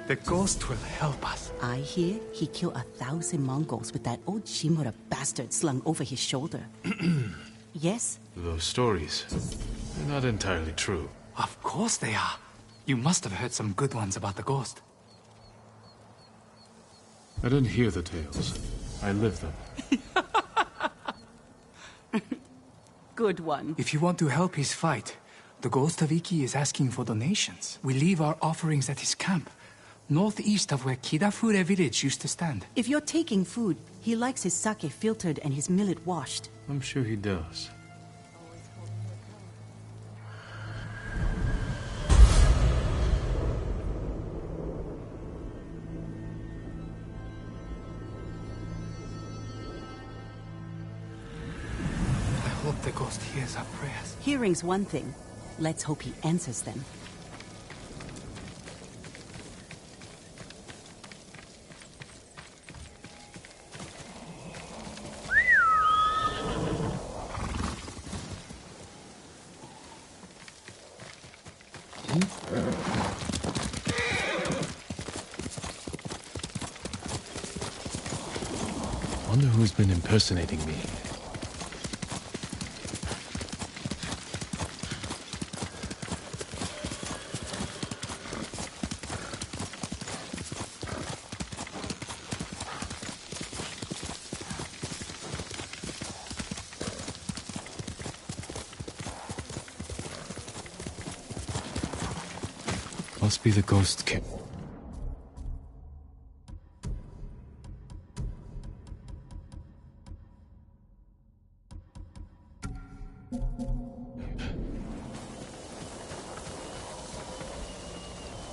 The ghost will help us. I hear he killed 1,000 Mongols with that old Shimura bastard slung over his shoulder. Yes? Those stories, they're not entirely true. Of course they are. You must have heard some good ones about the ghost. I didn't hear the tales. I lived them. Good one. If you want to help his fight, the ghost of Iki is asking for donations. We leave our offerings at his camp, northeast of where Kidafure village used to stand. If you're taking food, he likes his sake filtered and his millet washed. I'm sure he does. I hope the ghost hears our prayers. Hearing's one thing. Let's hope he answers them. Wonder who's been impersonating me. Must be the ghost king.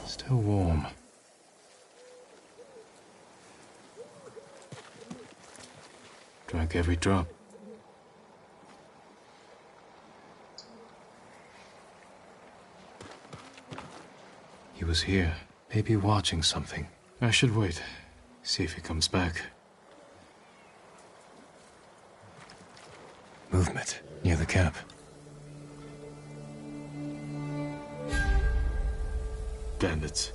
Still warm. Drank every drop. He was here, maybe watching something. I should wait, see if he comes back. Movement near the camp. Bandits.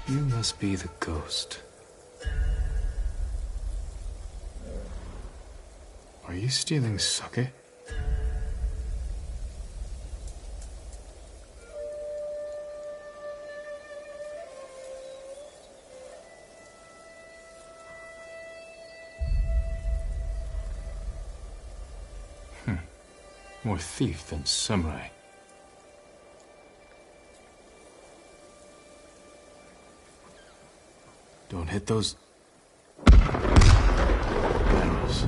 You must be the ghost. Are you stealing sake? More thief than samurai. Don't hit those barrels.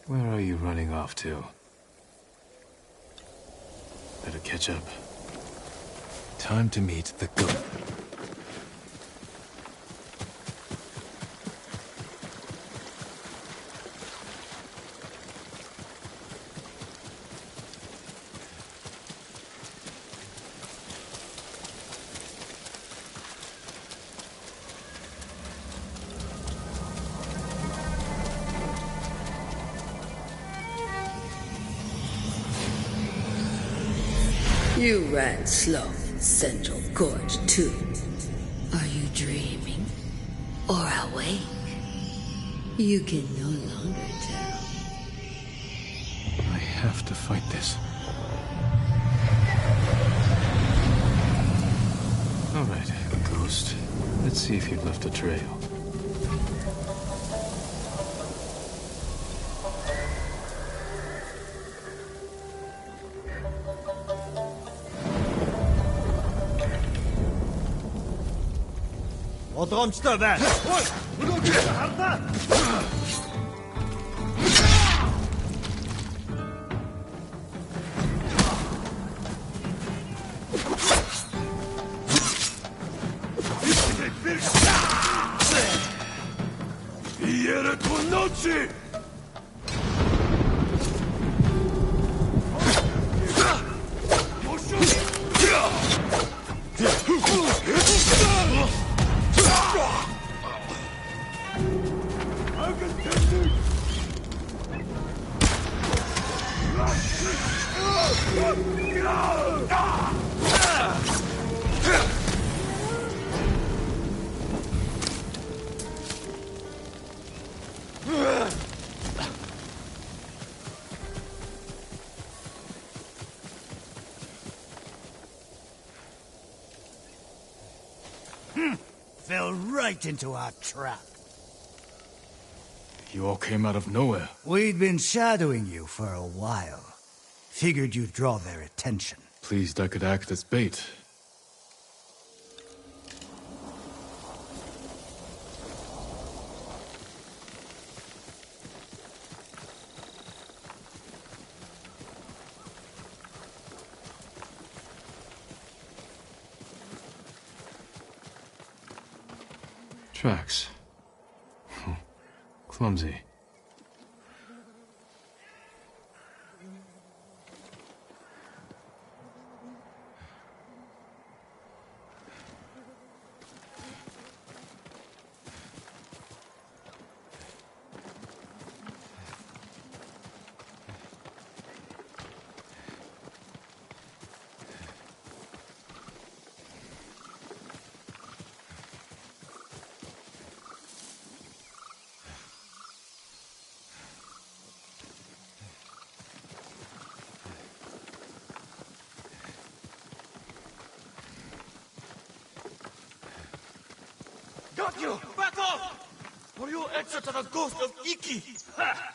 Where are you running off to? Better catch up. Time to meet the goat. You ran slow in Central Gorge, too. Are you dreaming? Or awake? You can no longer tell. I have to fight this. All right, Ghost. Let's see if you've left a trail. Odromstad där! Iere to nocy! Fell right into our trap. You all came out of nowhere. We'd been shadowing you for a while. Figured you'd draw their attention. Pleased I could act as bait. Tracks. Clumsy. Got you! Back off! Or you'll answer to the ghost of Iki! Ha!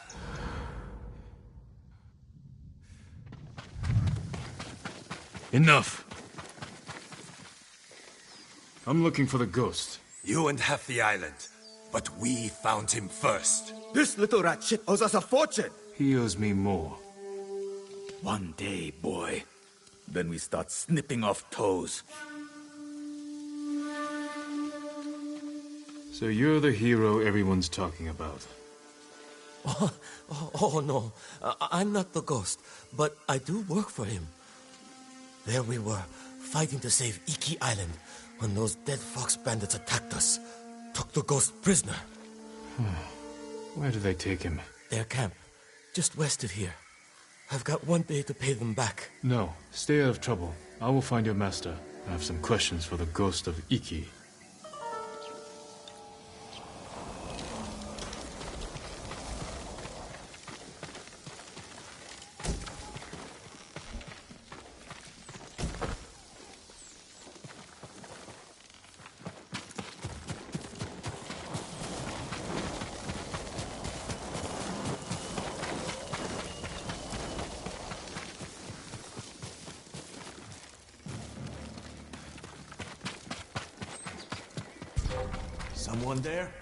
Enough! I'm looking for the ghost. You and half the island. But we found him first. This little rat shit owes us a fortune. He owes me more. One day, boy. Then we start snipping off toes. So you're the hero everyone's talking about. Oh no, I'm not the ghost, but I do work for him. There we were, fighting to save Iki Island, when those dead fox bandits attacked us. Took the ghost prisoner. Where do they take him? Their camp, just west of here. I've got one day to pay them back. No, stay out of trouble. I will find your master. I have some questions for the ghost of Iki. Someone there?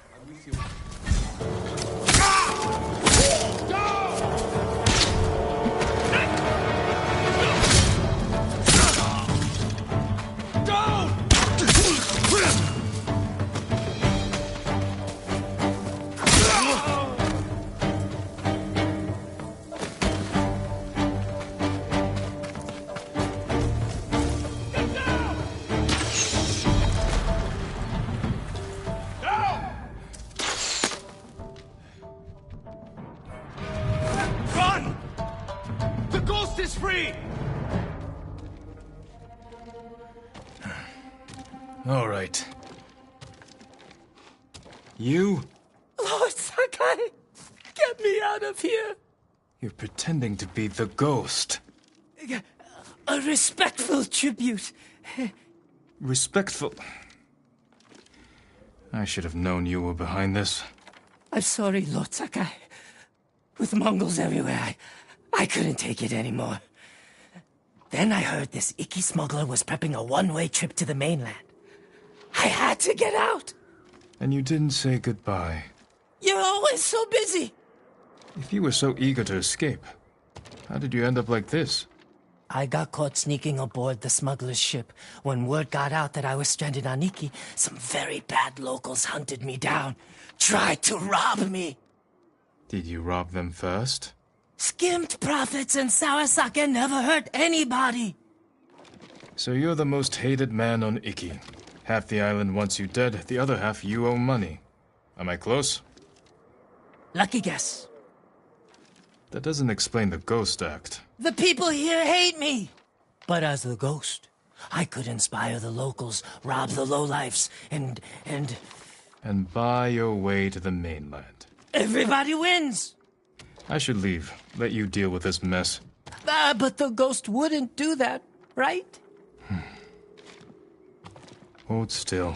Run! The ghost is free! All right. You? Lord Sakai! Get me out of here! You're pretending to be the ghost. A respectful tribute. Respectful. I should have known you were behind this. I'm sorry, Lord Sakai. With Mongols everywhere, I couldn't take it anymore. Then I heard this Iki smuggler was prepping a one-way trip to the mainland. I had to get out. And you didn't say goodbye. You're always so busy. If you were so eager to escape, how did you end up like this? I got caught sneaking aboard the smuggler's ship. When word got out that I was stranded on Iki, some very bad locals hunted me down. Tried to rob me. Did you rob them first? Skimmed profits and Sawasaka never hurt anybody. So you're the most hated man on Iki. Half the island wants you dead, the other half you owe money. Am I close? Lucky guess. That doesn't explain the ghost act. The people here hate me! But as the ghost, I could inspire the locals, rob the lowlifes, and... And buy your way to the mainland. everybody wins! I should leave. Let you deal with this mess. But the ghost wouldn't do that, right? Hold still.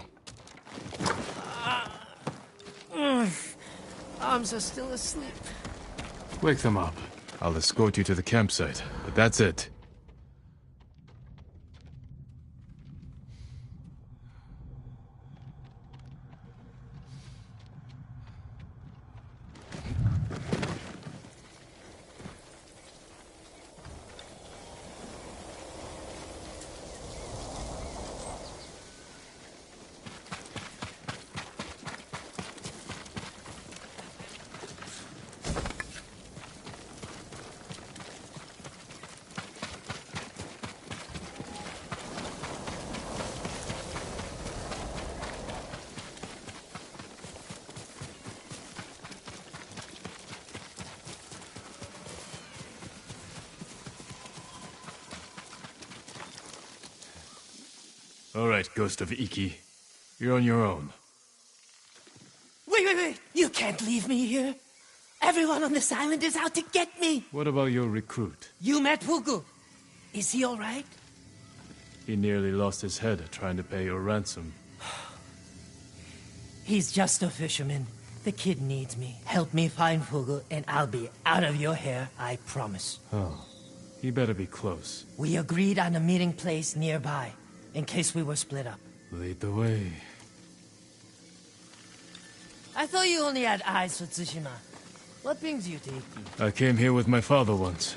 Arms are still asleep. Wake them up. I'll escort you to the campsite, but that's it. All right, Ghost of Iki. You're on your own. Wait! You can't leave me here! Everyone on this island is out to get me! What about your recruit? You met Fugu. Is he alright? He nearly lost his head trying to pay your ransom. He's just a fisherman. The kid needs me. Help me find Fugu, and I'll be out of your hair, I promise. Oh, he better be close. We agreed on a meeting place nearby, in case we were split up. Lead the way. I thought you only had eyes for Tsushima. What brings you to Iki? I came here with my father once.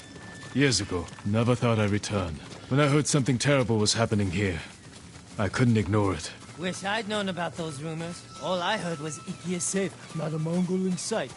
Years ago. Never thought I'd return. When I heard something terrible was happening here, I couldn't ignore it. Wish I'd known about those rumors. All I heard was Iki is safe, not a Mongol in sight.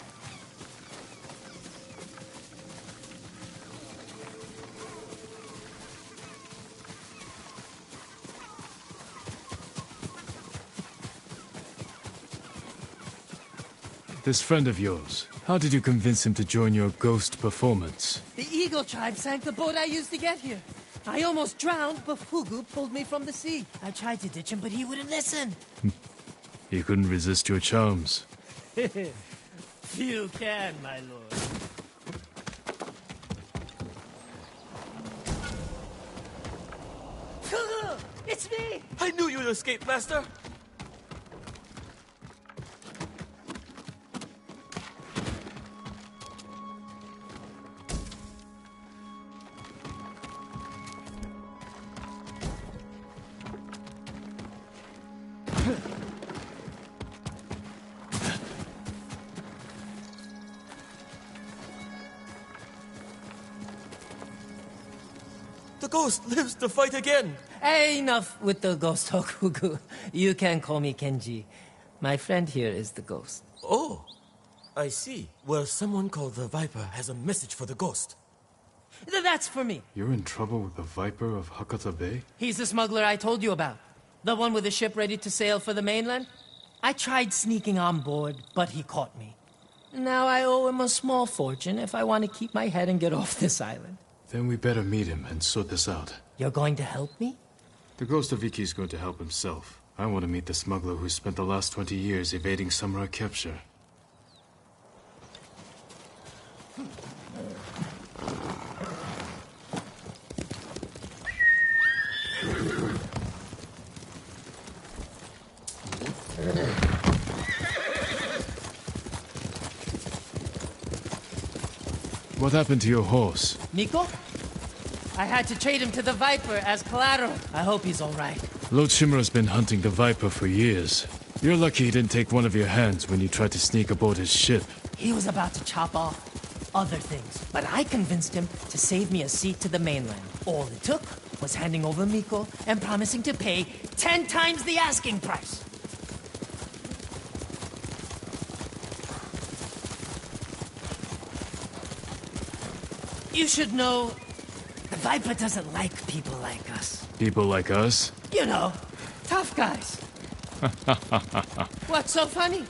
This friend of yours, how did you convince him to join your ghost performance? The Eagle tribe sank the boat I used to get here. I almost drowned, but Fugu pulled me from the sea. I tried to ditch him, but he wouldn't listen. He couldn't resist your charms. Few can, my lord. Fugu! It's me! I knew you'd escape, Master! The ghost lives to fight again! Hey, enough with the ghost talk, Fugu. You can call me Kenji. My friend here is the ghost. Oh, I see. Well, someone called the Viper has a message for the ghost. That's for me. You're in trouble with the Viper of Hakata Bay? He's the smuggler I told you about. The one with the ship ready to sail for the mainland. I tried sneaking on board, but he caught me. Now I owe him a small fortune if I want to keep my head and get off this island. Then we better meet him and sort this out. You're going to help me? The Ghost of Iki's going to help himself. I want to meet the smuggler who spent the last 20 years evading samurai capture. What happened to your horse? Miko? I had to trade him to the Viper as collateral. I hope he's all right. Lord Shimura's been hunting the Viper for years. You're lucky he didn't take one of your hands when you tried to sneak aboard his ship. He was about to chop off other things, but I convinced him to save me a seat to the mainland. All it took was handing over Miko and promising to pay 10 times the asking price. You should know, the Viper doesn't like people like us. People like us? You know, tough guys. What's so funny?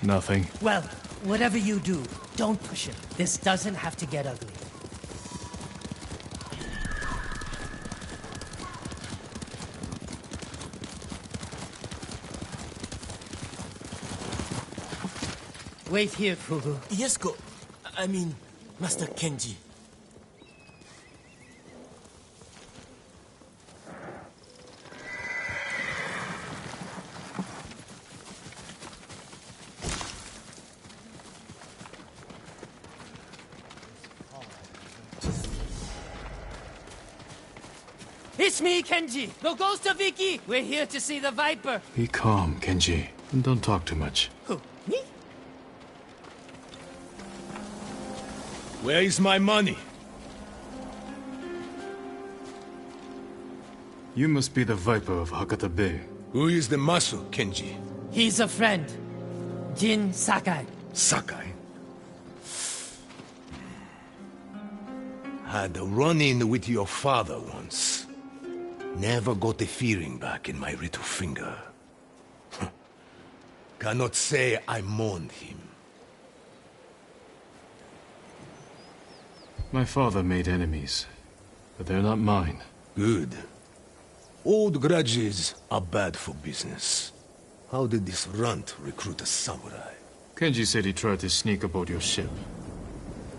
Nothing. Well, Whatever you do, don't push him. This doesn't have to get ugly. Wait here, Fugu. Yes, I mean, Master Kenji. It's me, Kenji, the ghost of Iki. We're here to see the Viper. Be calm, Kenji, and don't talk too much. Who, me? Where is my money? You must be the Viper of Hakata Bay. Who is the muscle, Kenji? He's a friend. Jin Sakai. Sakai. Had a run-in with your father once. Never got the feeling back in my little finger. Cannot say I mourned him. My father made enemies, but they're not mine. Good. Old grudges are bad for business. How did this runt recruit a samurai? Kenji said he tried to sneak aboard your ship.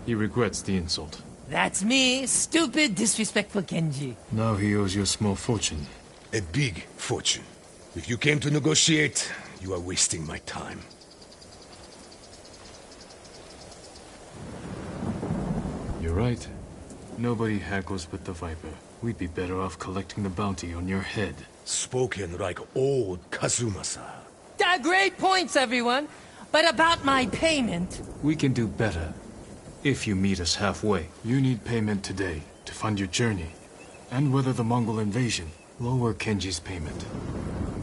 He regrets the insult. That's me, stupid, disrespectful Kenji. Now he owes you a small fortune. A big fortune. If you came to negotiate, you are wasting my time. You're right. Nobody haggles with the Viper. We'd be better off collecting the bounty on your head. Spoken like old Kazumasa. Great points, everyone. But about my payment... We can do better. If you meet us halfway. You need payment today to fund your journey. And weather the Mongol invasion. Lower Kenji's payment.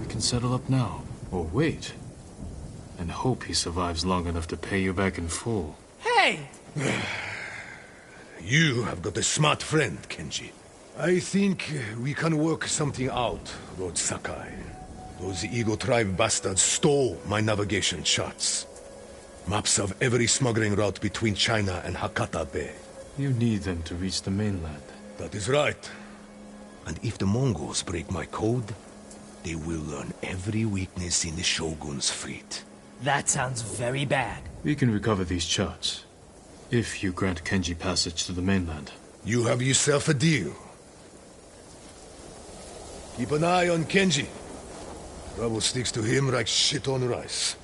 We can settle up now. Or wait. And hope he survives long enough to pay you back in full. Hey! You have got a smart friend, Kenji. I think we can work something out, Lord Sakai. Those Eagle Tribe bastards stole my navigation charts. Maps of every smuggling route between China and Hakata Bay. You need them to reach the mainland. That is right. And if the Mongols break my code, they will learn every weakness in the Shogun's fleet. That sounds very bad. We can recover these charts. If you grant Kenji passage to the mainland. You have yourself a deal. Keep an eye on Kenji. Trouble sticks to him like shit on rice.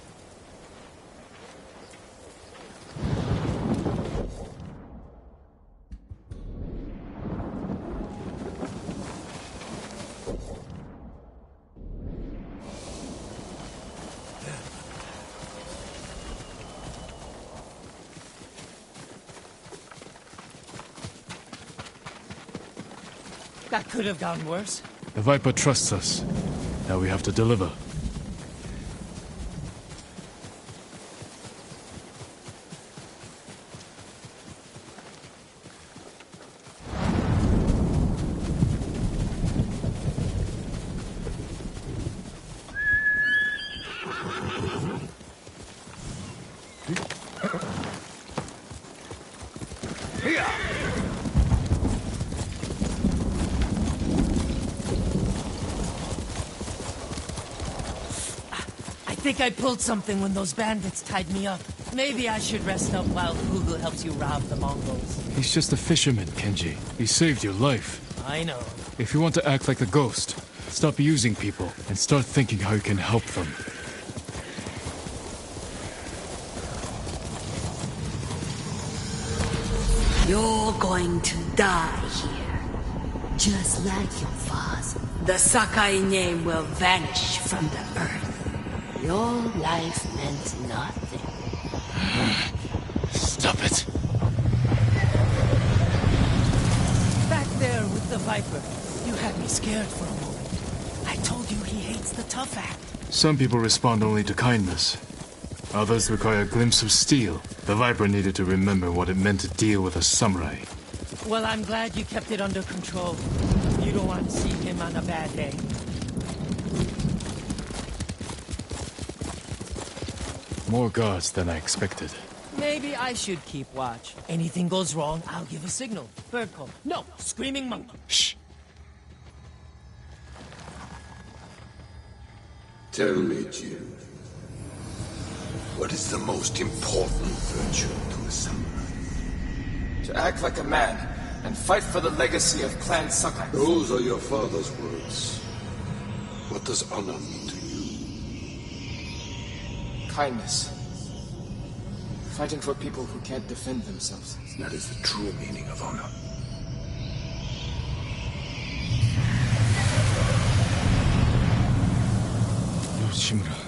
That could have gone worse. The Viper trusts us. Now we have to deliver. I think I pulled something when those bandits tied me up. Maybe I should rest up while Fugu helps you rob the Mongols. He's just a fisherman, Kenji. He saved your life. I know. If you want to act like a ghost, stop using people and start thinking how you can help them. You're going to die here. Just like your father. The Sakai name will vanish from the earth. Your life meant nothing. Stop it. Back there with the Viper, you had me scared for a moment. I told you he hates the tough act. Some people respond only to kindness. Others require a glimpse of steel. The Viper needed to remember what it meant to deal with a samurai. Well, I'm glad you kept it under control. You don't want to see him on a bad day. More guards than I expected. Maybe I should keep watch. Anything goes wrong, I'll give a signal. Bird call. No, screaming monkey. Shh. Tell me, Jin, what is the most important virtue to a samurai? To act like a man and fight for the legacy of Clan Sakai. Those are your father's words. What does honor mean to you? Kindness. Fighting for people who can't defend themselves. That is the true meaning of honor. Lord Shimura.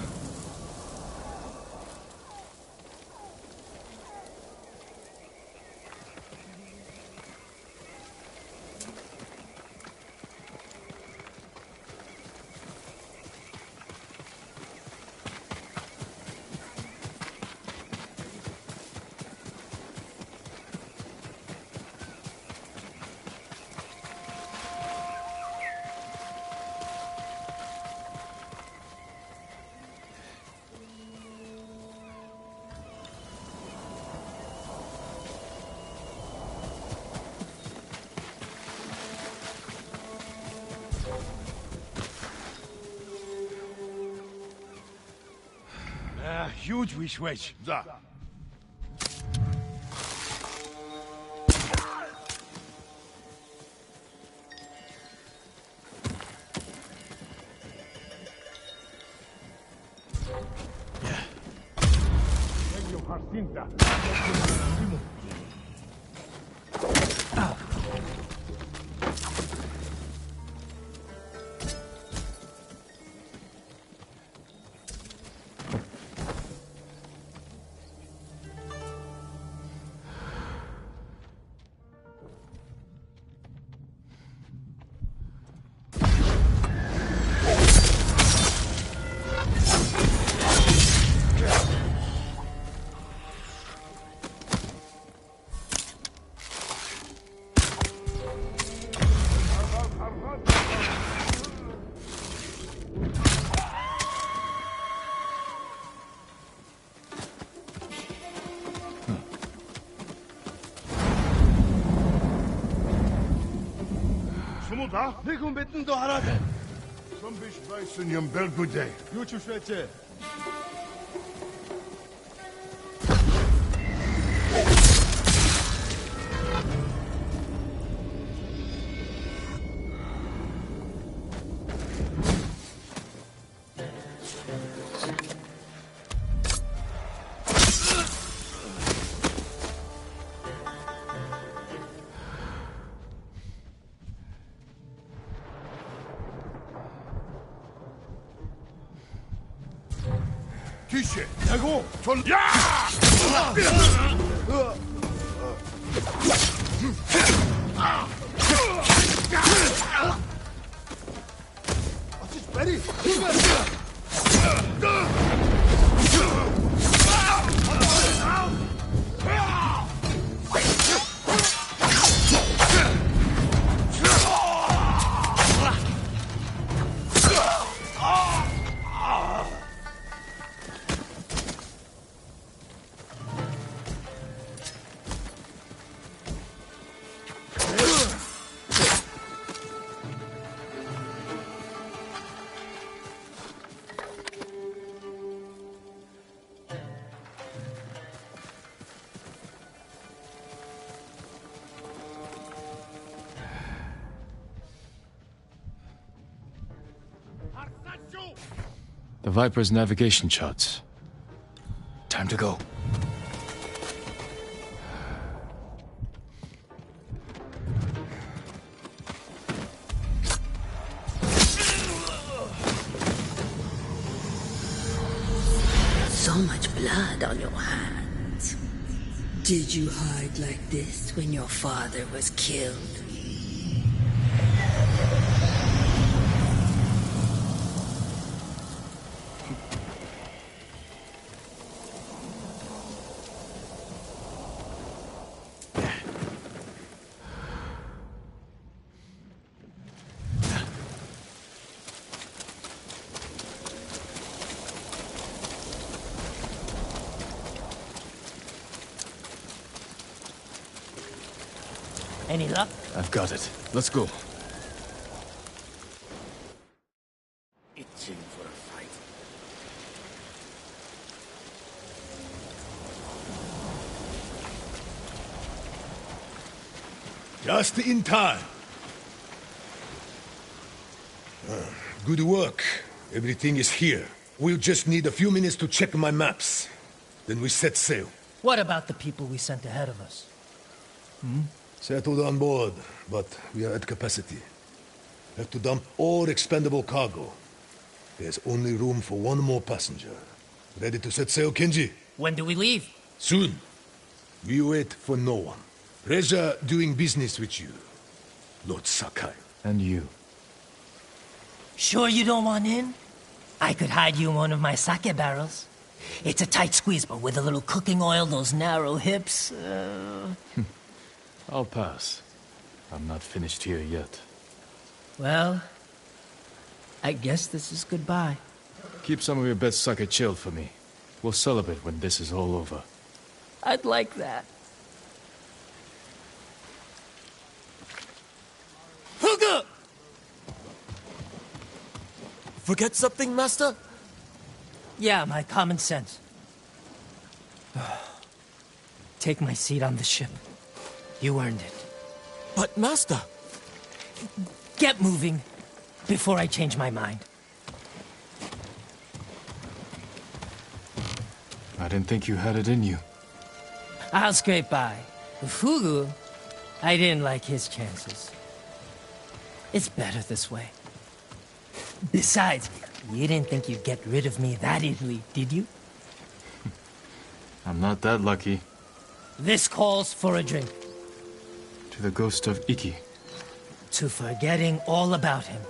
Huge wish. Da. Da? Nikum bitten do harade. Som bish baisun yum belgude. Yuchu shwete. Tische, Nago, von ja! Was ist Betty? The Viper's navigation charts. Time to go. So much blood on your hands. Did you hide like this when your father was killed? Any luck? I've got it. Let's go. Itching for a fight. Just in time. Good work. Everything is here. We'll just need a few minutes to check my maps. Then we set sail. What about the people we sent ahead of us? Settled on board, but we are at capacity. Have to dump all expendable cargo. There's only room for one more passenger. Ready to set sail, Kenji? When do we leave? Soon. We wait for no one. Pleasure doing business with you, Lord Sakai. And you. Sure you don't want in? I could hide you in one of my sake barrels. It's a tight squeeze, but with a little cooking oil, those narrow hips... I'll pass. I'm not finished here yet. Well, I guess this is goodbye. Keep some of your best sake chilled for me. We'll celebrate when this is all over. I'd like that. Huga! Forget something, Master? Yeah, my common sense. Take my seat on the ship. You earned it. But, Master... Get moving, before I change my mind. I didn't think you had it in you. I'll scrape by. Fugu, I didn't like his chances. It's better this way. Besides, you didn't think you'd get rid of me that easily, did you? I'm not that lucky. This calls for a drink. To the ghost of Iki. To forgetting all about him.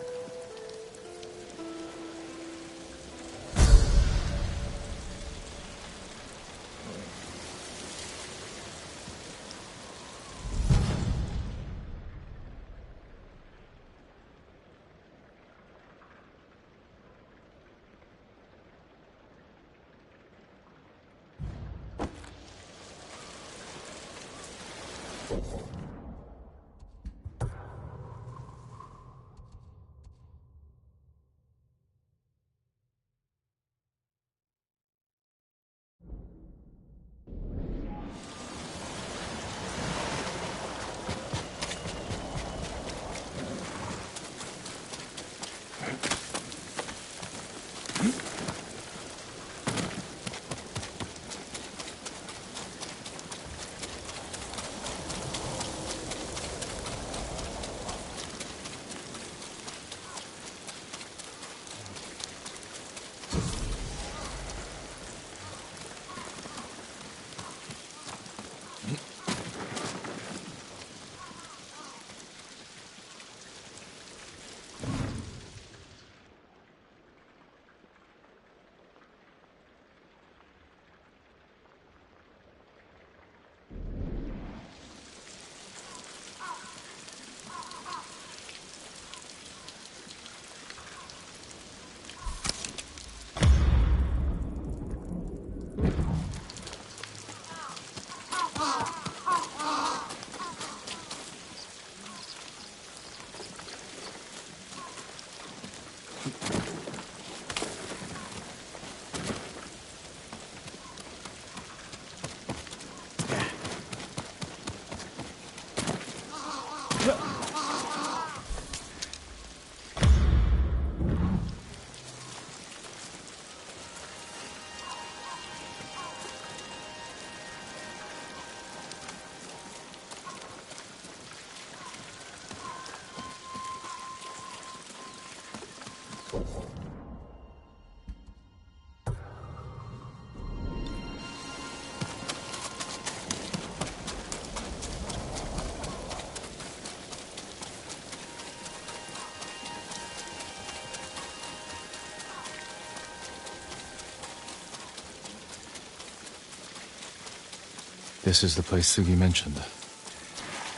This is the place Sugi mentioned.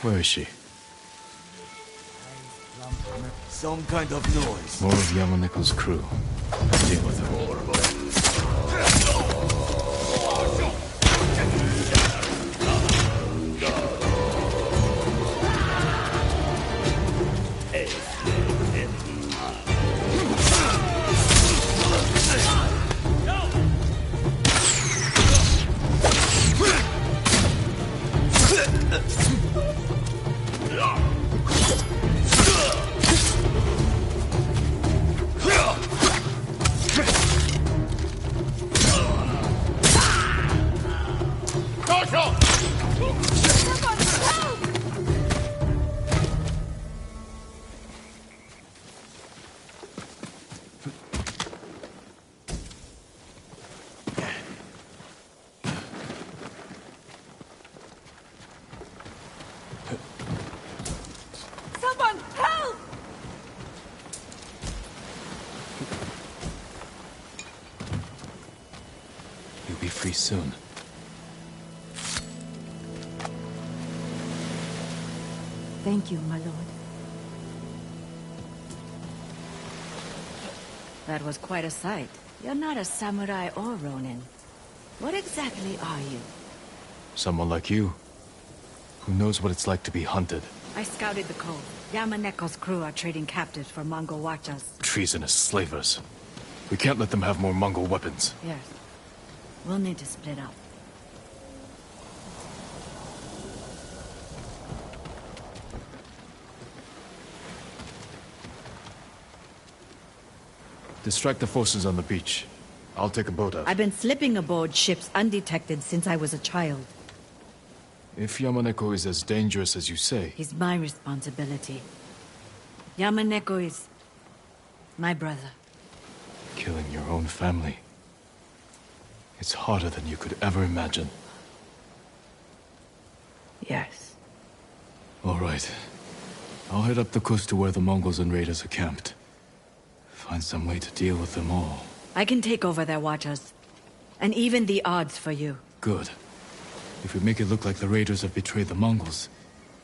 Where is she? Some kind of noise. More of Yamaneko's crew. Deal with her. free soon. Thank you, my lord. That was quite a sight. You're not a samurai or ronin. What exactly are you? Someone like you, who knows what it's like to be hunted. I scouted the cove. Yamaneko's crew are trading captives for Mongol watchers. Treasonous slavers. We can't let them have more Mongol weapons. Yes. We'll need to split up. Distract the forces on the beach. I'll take a boat out. I've been slipping aboard ships undetected since I was a child. If Yamaneko is as dangerous as you say... He's my responsibility. Yamaneko is... my brother. Killing your own family. It's harder than you could ever imagine. Yes. All right. I'll head up the coast to where the Mongols and raiders are camped. Find some way to deal with them all. I can take over their watchers. And even the odds for you. Good. If we make it look like the raiders have betrayed the Mongols,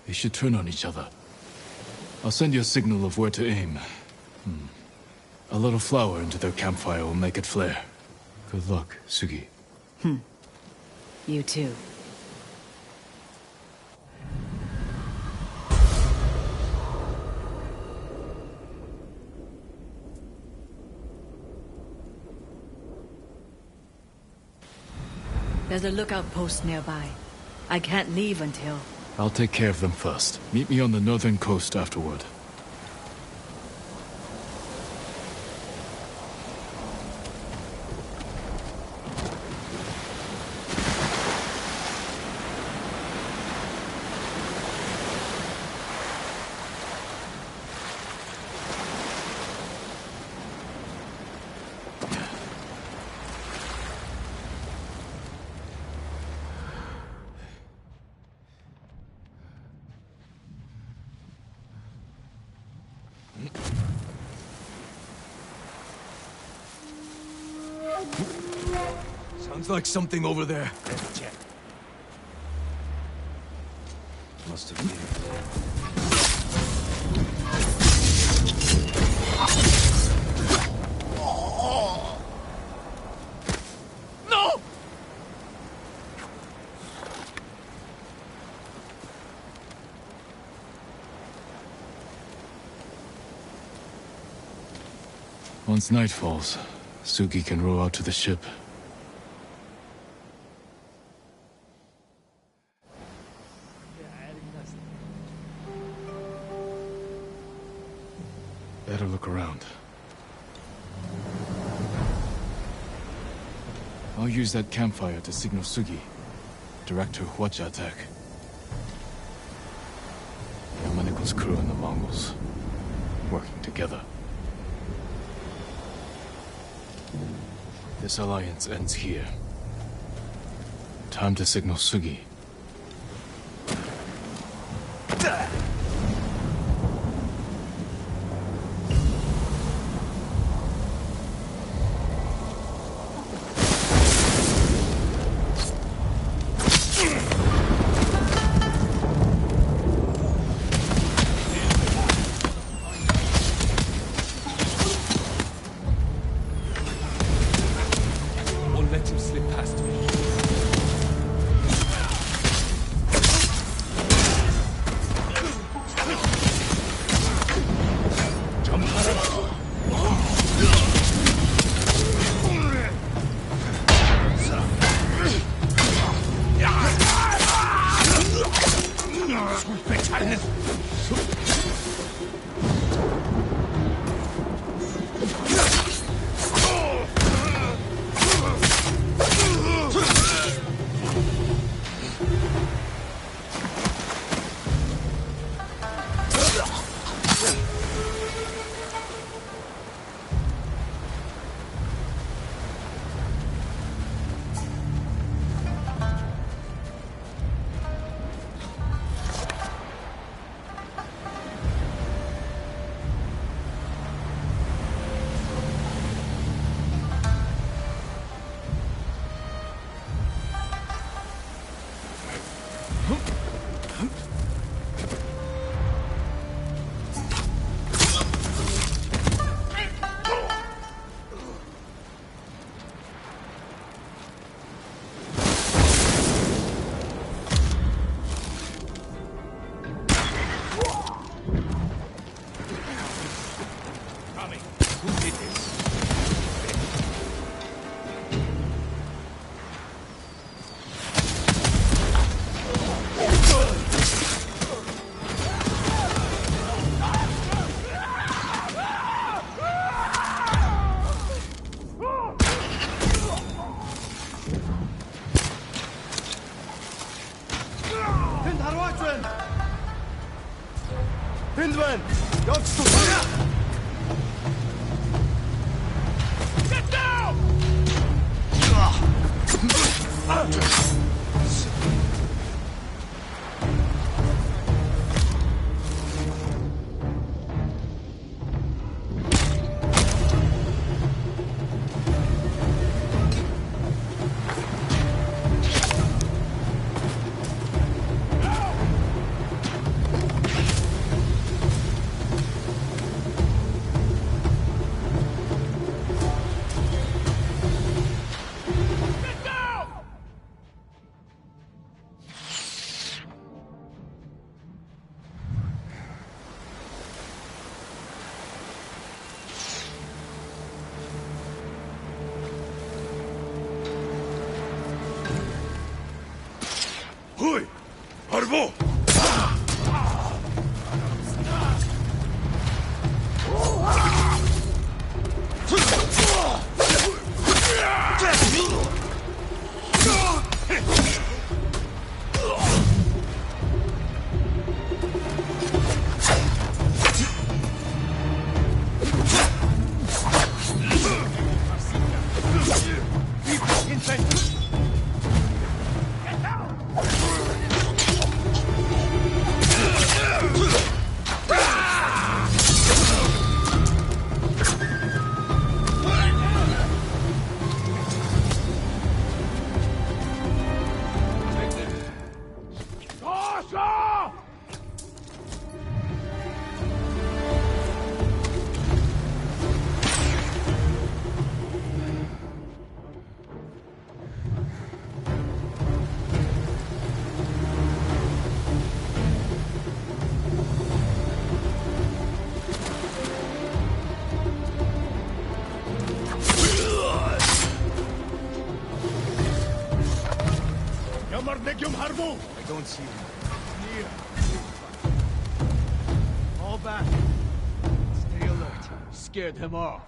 they should turn on each other. I'll send you a signal of where to aim. A little flour into their campfire will make it flare. Good luck, Sugi. You too. There's a lookout post nearby. I can't leave until... I'll take care of them first. Meet me on the northern coast afterward. Sounds like something over there. Let's check. Must have been. No! Once night falls, Sugi can row out to the ship. Better look around. I'll use that campfire to signal Sugi. Direct her Hwacha attack. Yamaneko's crew and the Mongols. Working together. This alliance ends here. Time to signal Sugi. Hui! Harbo! I don't see him. Near. Fall back. Stay alert. Scared him off.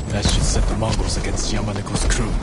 That should set the Mongols against Yamaneko's crew.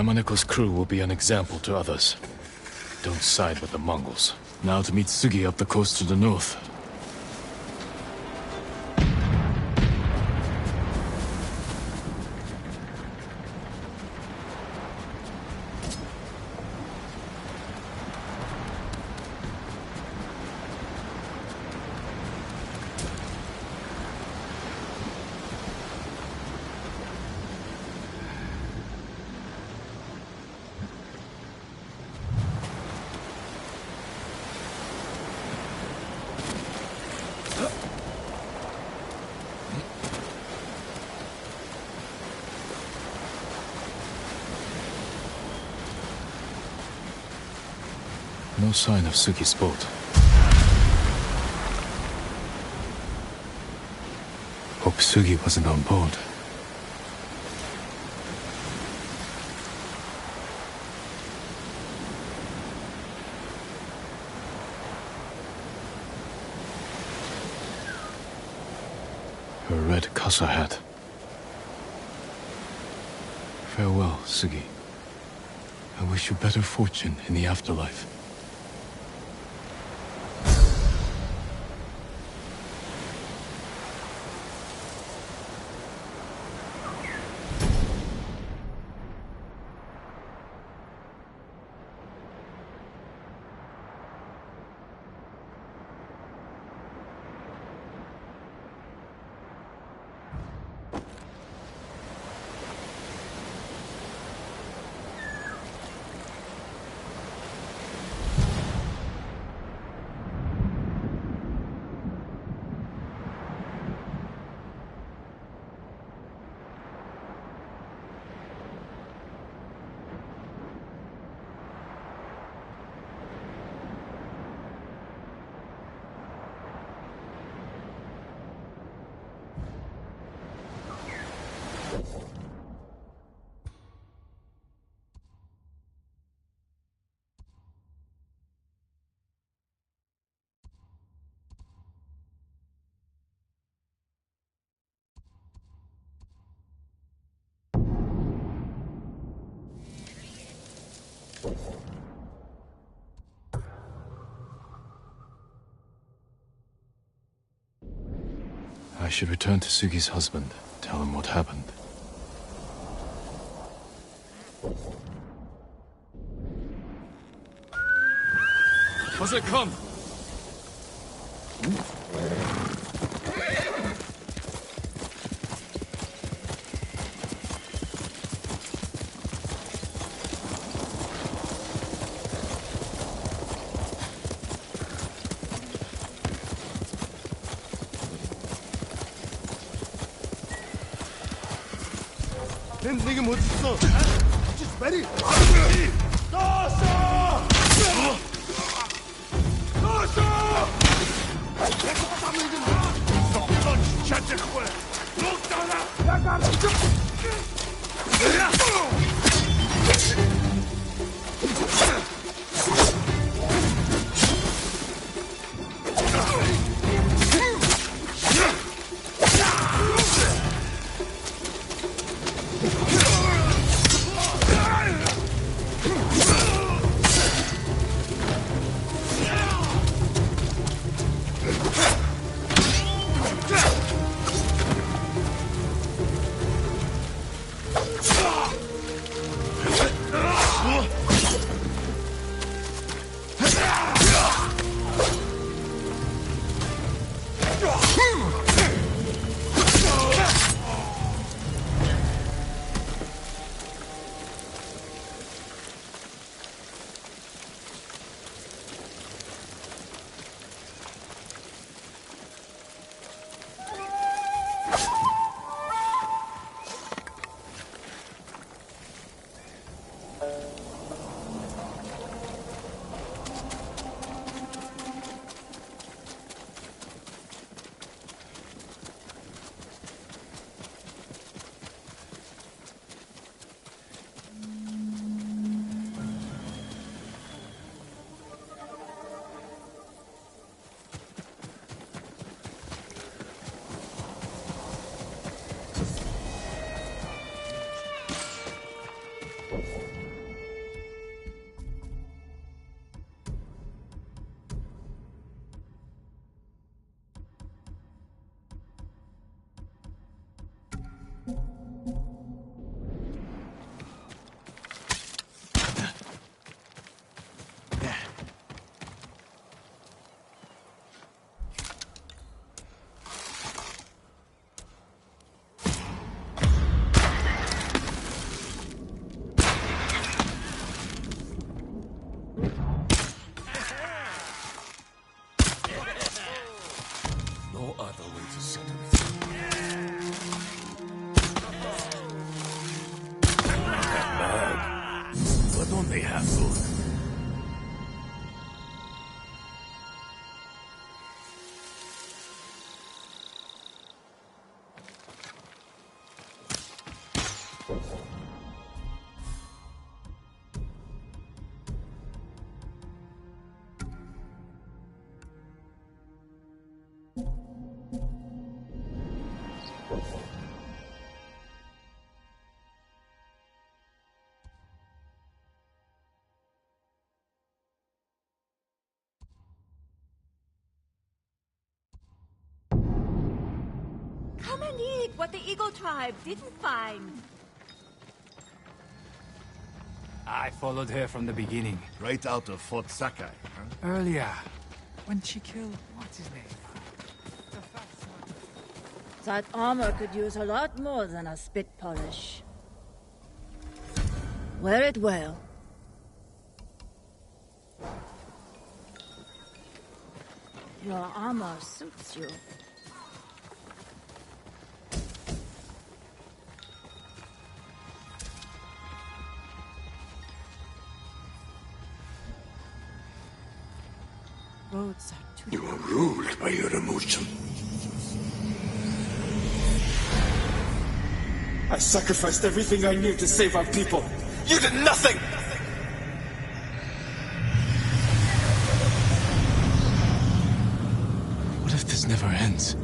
Yamaneko's crew will be an example to others. Don't side with the Mongols. Now to meet Sugi up the coast to the north. No sign of Sugi's boat. Hope Sugi wasn't on board. Her red casa hat. Farewell, Sugi. I wish you better fortune in the afterlife. I should return to Sugi's husband, tell him what happened. Has it come? 밴드님 어딨어? Just ready. 나왔어! 나왔어! 너 진짜 거야. 너 따라. 나가. another way to settle it. Not that bad, but only half good. Come and eat what the Eagle Tribe didn't find. I followed her from the beginning. Right out of Fort Sakai, huh? Earlier, when she killed... what's his name? That armor could use a lot more than a spit polish. Wear it well. Your armor suits you. Roads are too... You are ruled by your emotion. I sacrificed everything I knew to save our people. You did nothing! What if this never ends?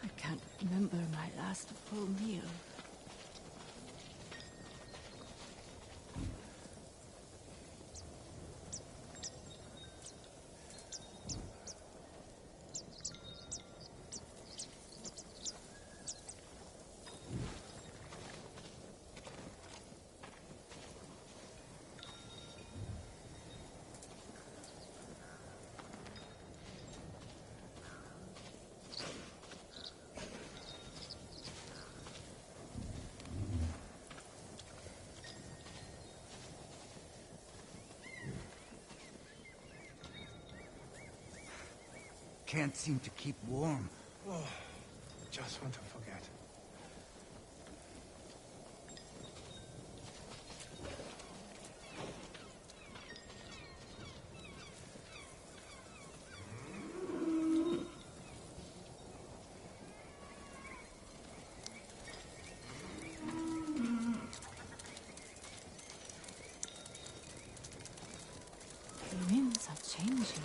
I can't remember my last full meal. Can't seem to keep warm. Oh, just want to forget. The winds are changing.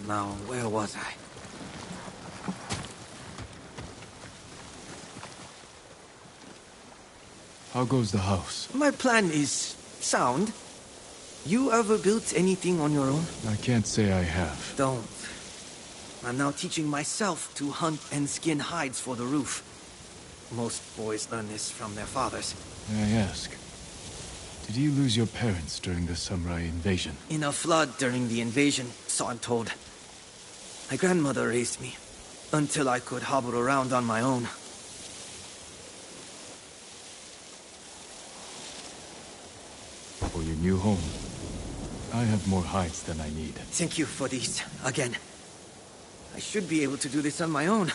Now, where was I? How goes the house? My plan is sound. You ever built anything on your own? I can't say I have. Don't. I'm now teaching myself to hunt and skin hides for the roof. Most boys learn this from their fathers. May I ask, did you lose your parents during the samurai invasion? In a flood during the invasion, so I'm told. My grandmother raised me, until I could hobble around on my own. For your new home, I have more hides than I need. Thank you for these, again. I should be able to do this on my own.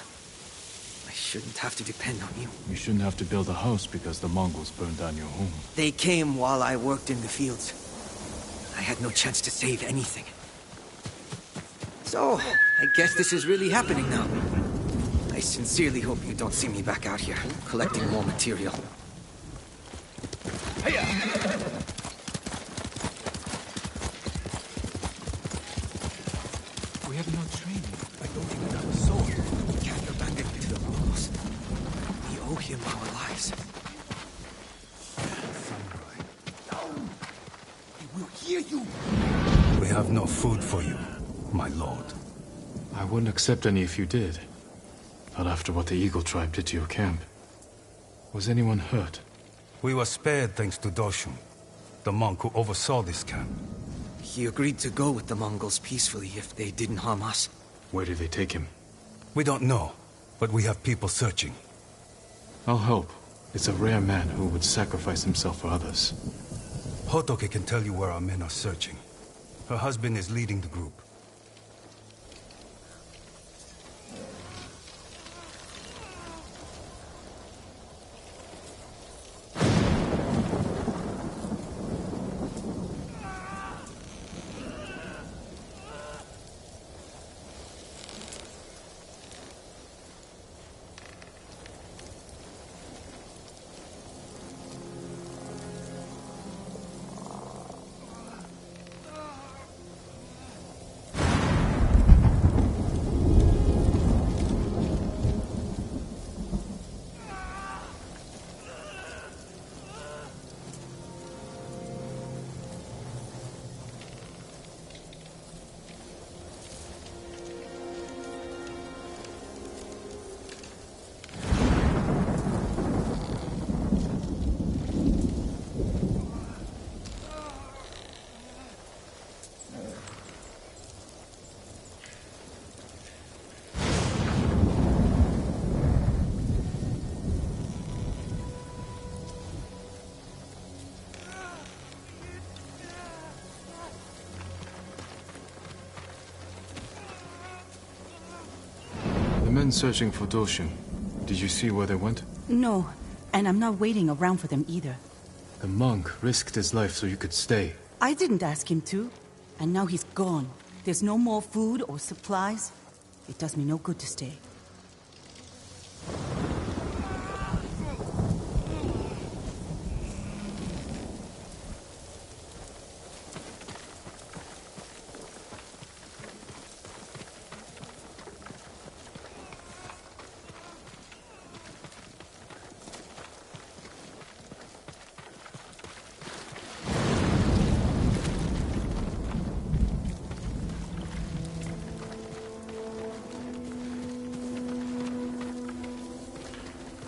I shouldn't have to depend on you. You shouldn't have to build a house because the Mongols burned down your home. They came while I worked in the fields. I had no chance to save anything. So, I guess this is really happening now. I sincerely hope you don't see me back out here, collecting more material. Hiya! We have no training. I don't even have a sword. We can't abandon it to the Mongols. We owe him our lives. Samurai. No! He will hear you! We have no food for you, my lord. I wouldn't accept any if you did. Not after what the Eagle tribe did to your camp. Was anyone hurt? We were spared thanks to Doshun, the monk who oversaw this camp. He agreed to go with the Mongols peacefully if they didn't harm us. Where did they take him? We don't know, but we have people searching. I'll help. It's a rare man who would sacrifice himself for others. Hotoke can tell you where our men are searching. Her husband is leading the group. The men searching for Doshun, did you see where they went? No, and I'm not waiting around for them either. The monk risked his life so you could stay. I didn't ask him to, and now he's gone. There's no more food or supplies. It does me no good to stay.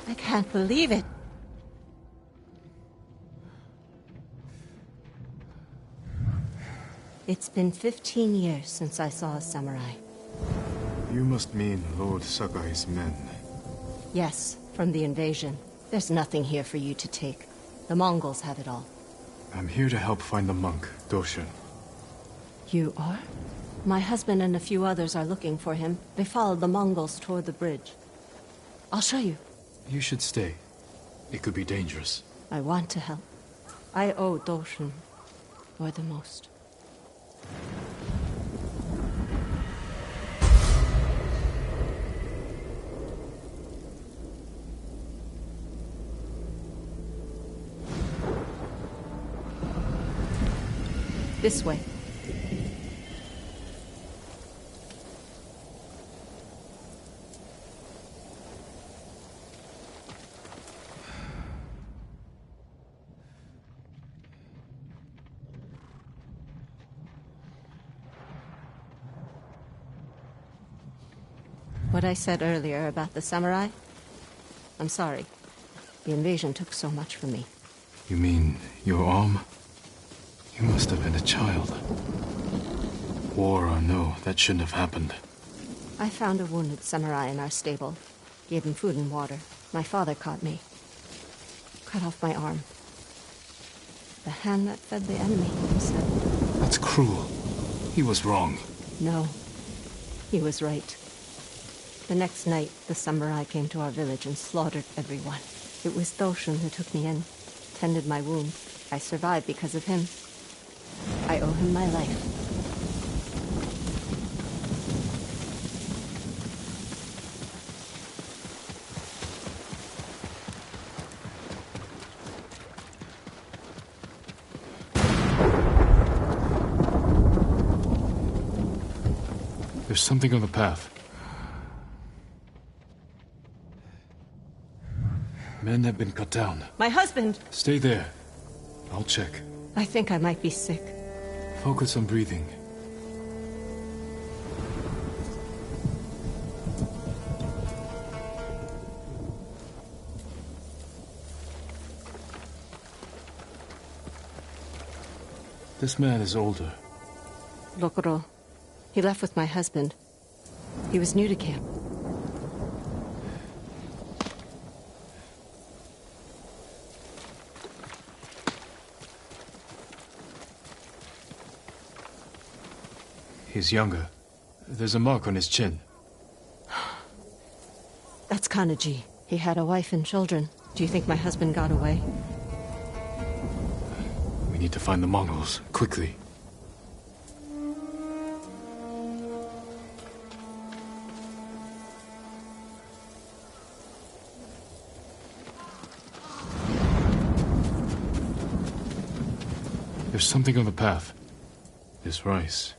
I can't believe it. It's been 15 years since I saw a samurai. You must mean Lord Sakai's men. Yes, from the invasion. There's nothing here for you to take. The Mongols have it all. I'm here to help find the monk, Doshun. You are? My husband and a few others are looking for him. They followed the Mongols toward the bridge. I'll show you. You should stay. It could be dangerous. I want to help. I owe Doshun more than most. This way. What I said earlier about the samurai? I'm sorry. The invasion took so much from me. You mean your arm? You must have been a child. War or no, that shouldn't have happened. I found a wounded samurai in our stable. Gave him food and water. My father caught me. Cut off my arm. The hand that fed the enemy, he said. That's cruel. He was wrong. No. He was right. The next night, the samurai came to our village and slaughtered everyone. It was Doshin who took me in, tended my wound. I survived because of him. I owe him my life. There's something on the path. Men have been cut down. My husband! Stay there. I'll check. I think I might be sick. Focus on breathing. This man is older. Lokoro. He left with my husband. He was new to camp. He's younger. There's a mark on his chin. That's Kanaji. He had a wife and children. Do you think my husband got away? We need to find the Mongols, quickly. There's something on the path. This rice.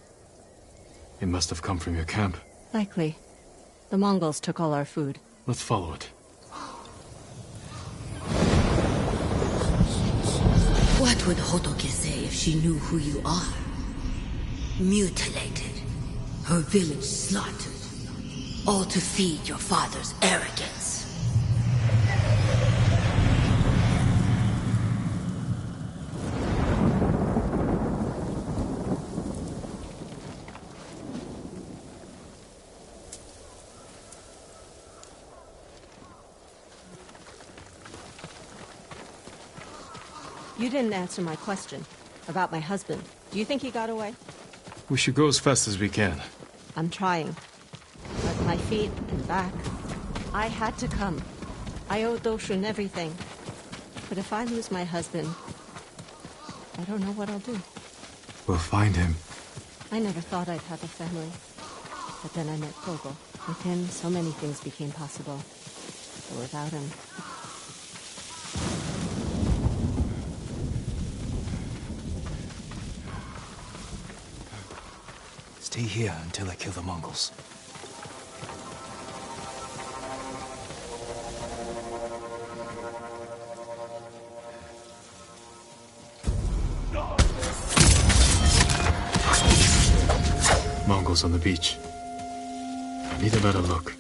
It must have come from your camp. Likely. The Mongols took all our food. Let's follow it. What would Hotoke say if she knew who you are? Mutilated. Her village slaughtered. All to feed your father's arrogance. You didn't answer my question about my husband. Do you think he got away? We should go as fast as we can. I'm trying. But my feet and back, I had to come. I owe Doshun everything. But if I lose my husband, I don't know what I'll do. We'll find him. I never thought I'd have a family. But then I met Kogo. With him, so many things became possible. But without him... Stay here until I kill the Mongols. Mongols on the beach. I need a better look.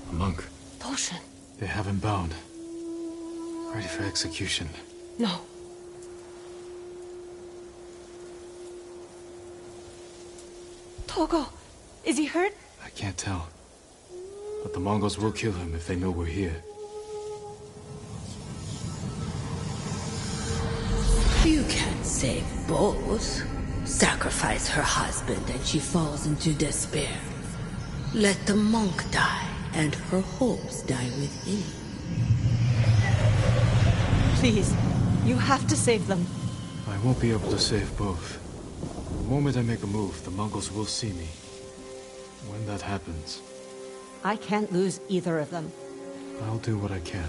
A monk. Toshin. They have him bound. Ready for execution. No. Togo, is he hurt? I can't tell. But the Mongols will kill him if they know we're here. You can't save both. Sacrifice her husband and she falls into despair. Let the monk die and her hopes die with him. Please, you have to save them. I won't be able to save both. The moment I make a move, the Mongols will see me. When that happens... I can't lose either of them. I'll do what I can.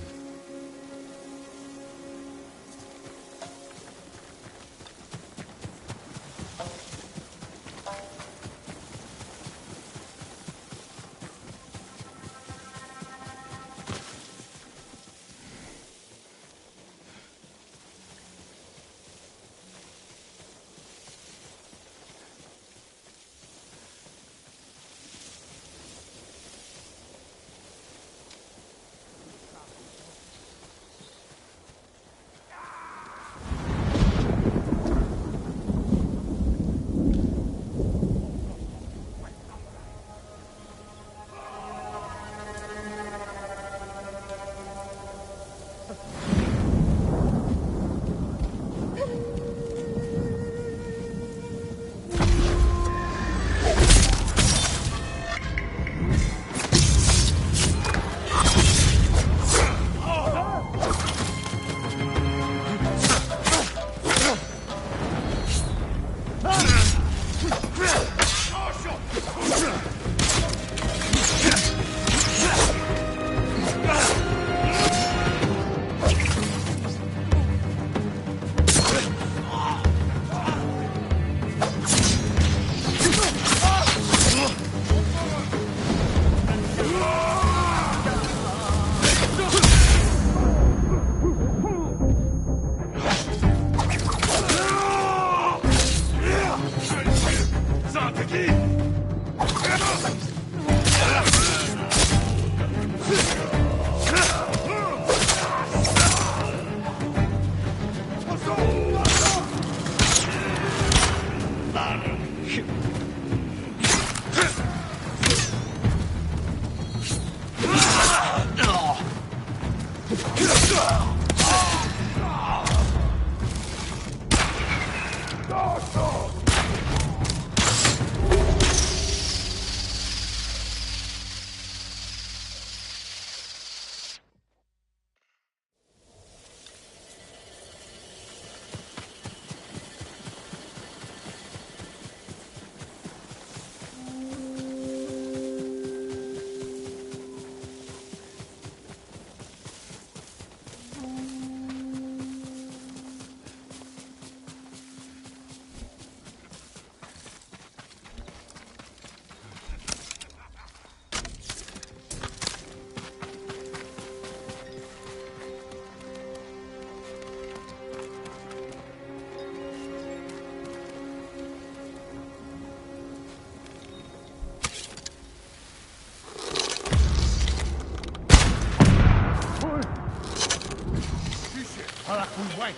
Malakun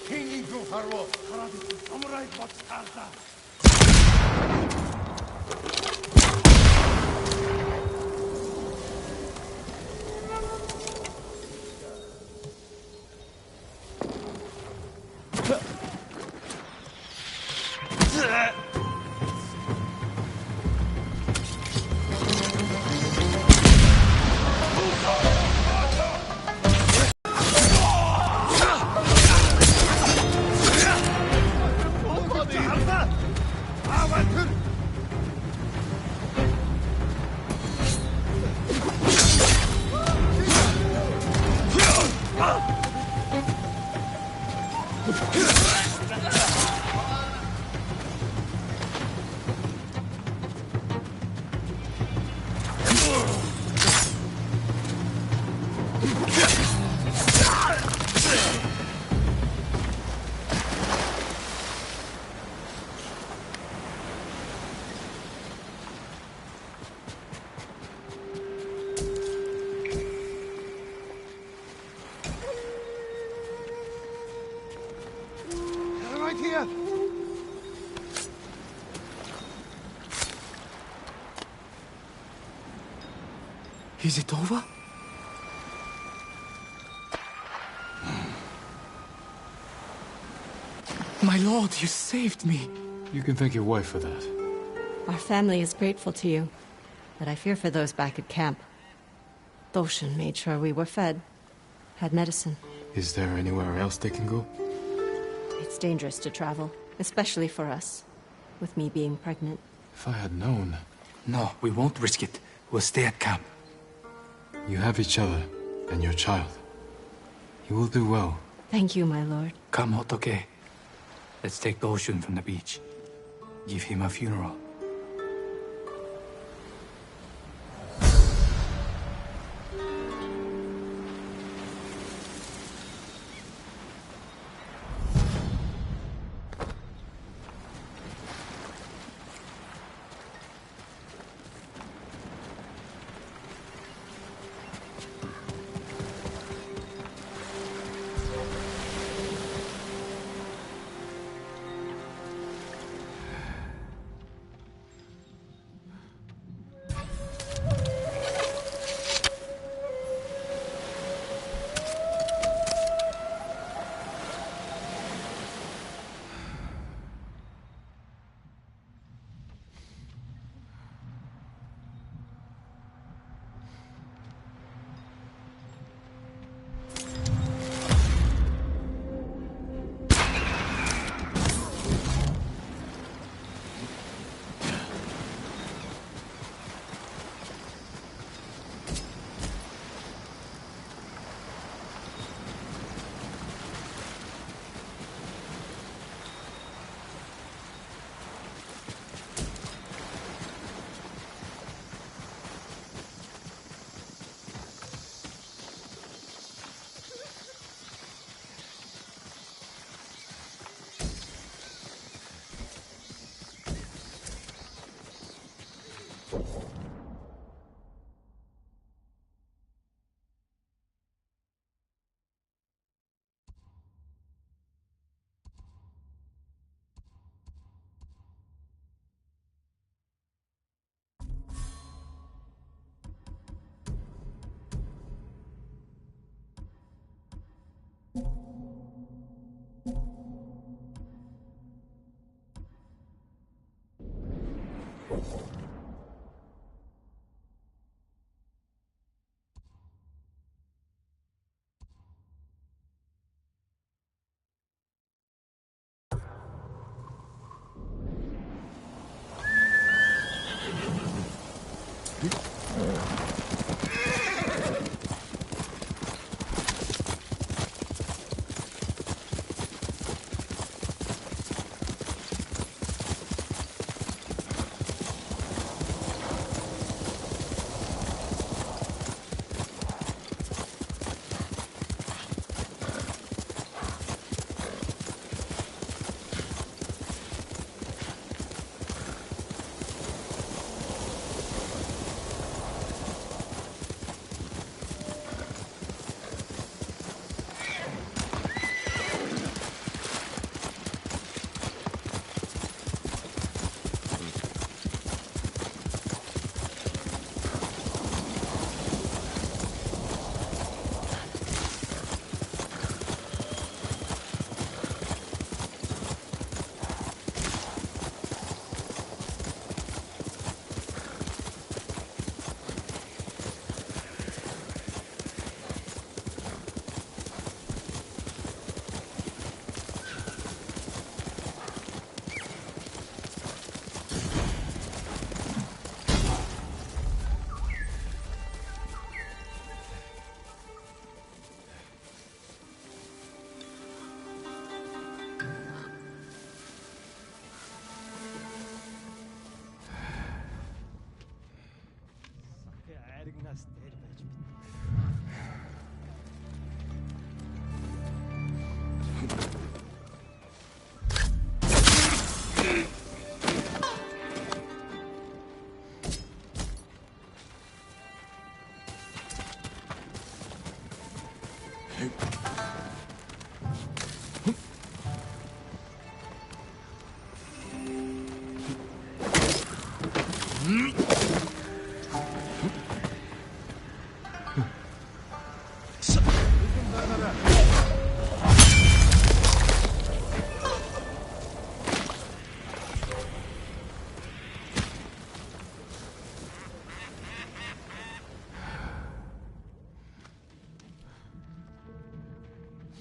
King Igu Haro, Karadi, Samurai Botskarta. Right here. Is it over? My lord, you saved me. You can thank your wife for that. Our family is grateful to you, but I fear for those back at camp. Doshin made sure we were fed, had medicine. Is there anywhere else they can go? It's dangerous to travel, especially for us, with me being pregnant. If I had known... No, we won't risk it. We'll stay at camp. You have each other and your child. You will do well. Thank you, my lord. Come, Hotoke. Let's take Doshin from the beach. Give him a funeral.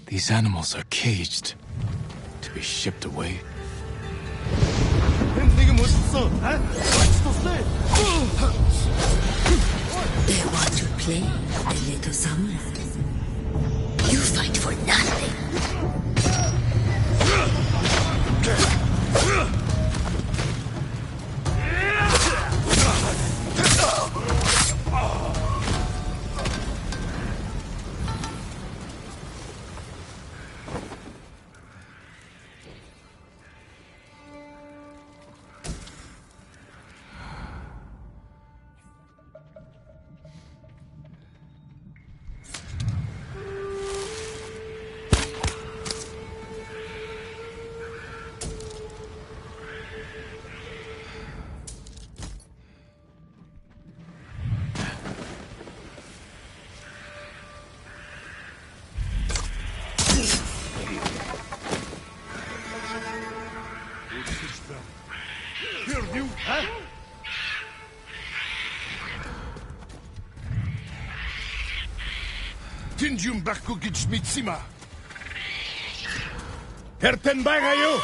These animals are caged to be shipped away. They want to play a little samurai. You fight for nothing. Tinjum Bakku Gitsmitsima. Herten Bagayo.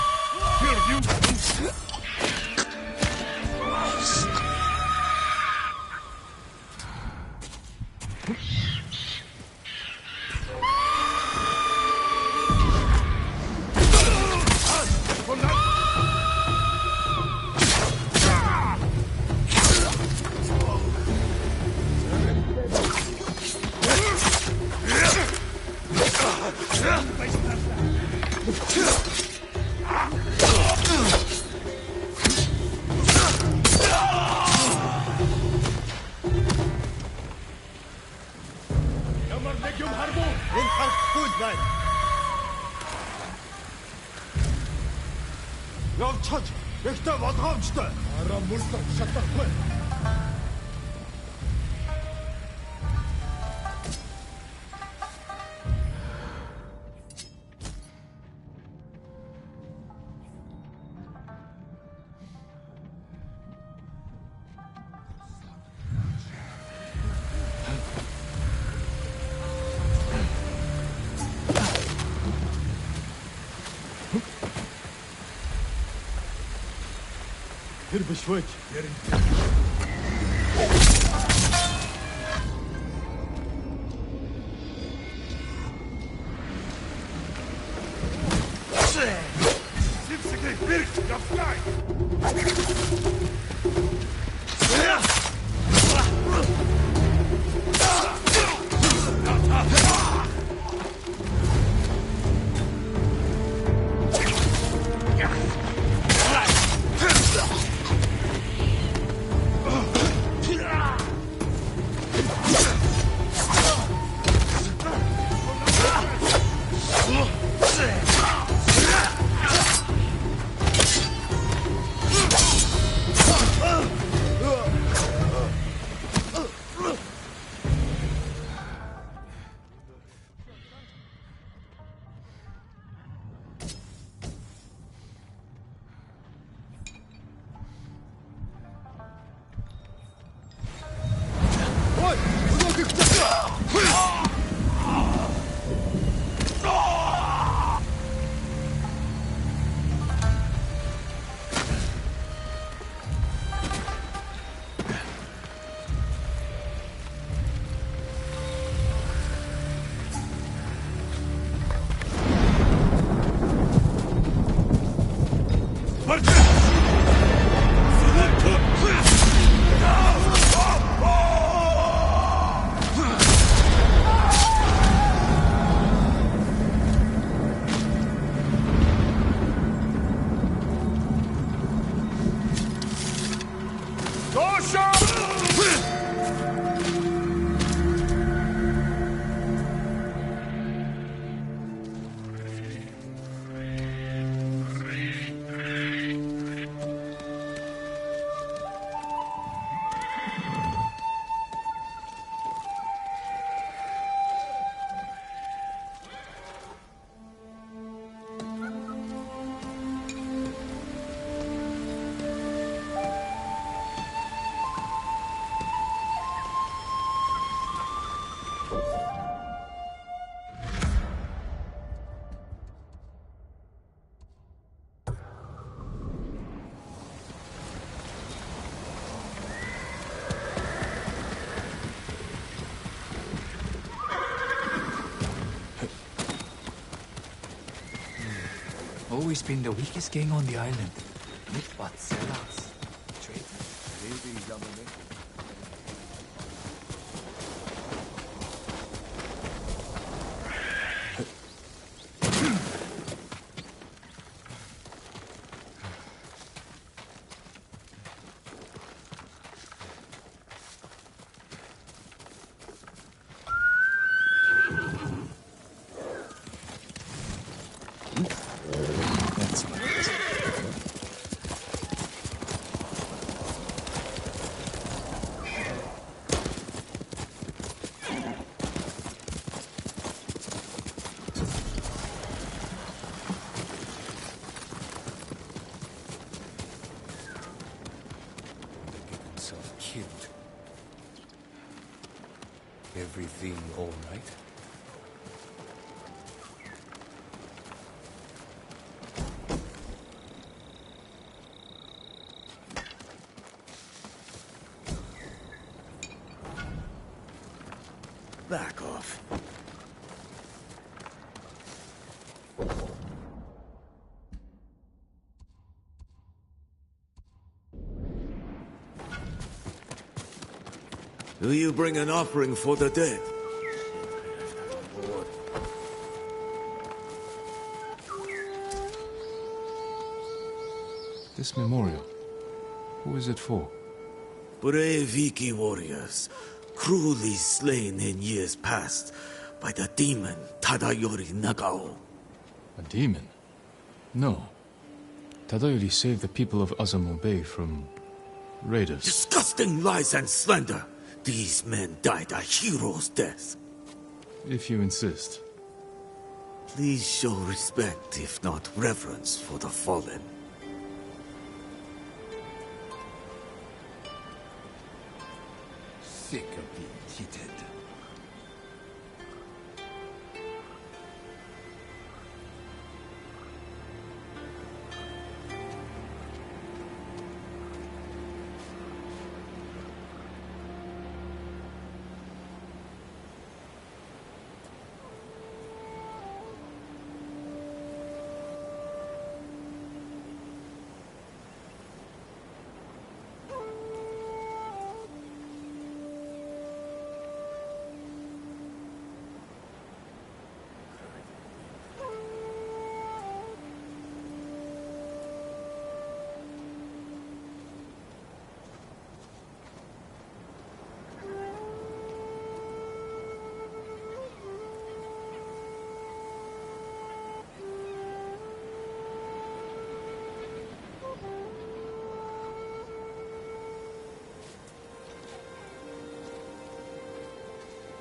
Явчаж, ихтэй болгоомжтой. Араа мөрсөд шатахгүй. Тэр биш байж ярина. Сипсикай берег, явтай! always been the weakest gang on the island. But sellouts, traitors. Killed. Everything all right? Back off. Do you bring an offering for the dead? This memorial, who is it for? Brave Iki warriors, cruelly slain in years past by the demon Tadayori Nagao. A demon? No. Tadayori saved the people of Azamo Bay from raiders. Disgusting lies and slander! These men died a hero's death. If you insist. Please show respect, if not reverence, for the fallen. Sick of being cheated.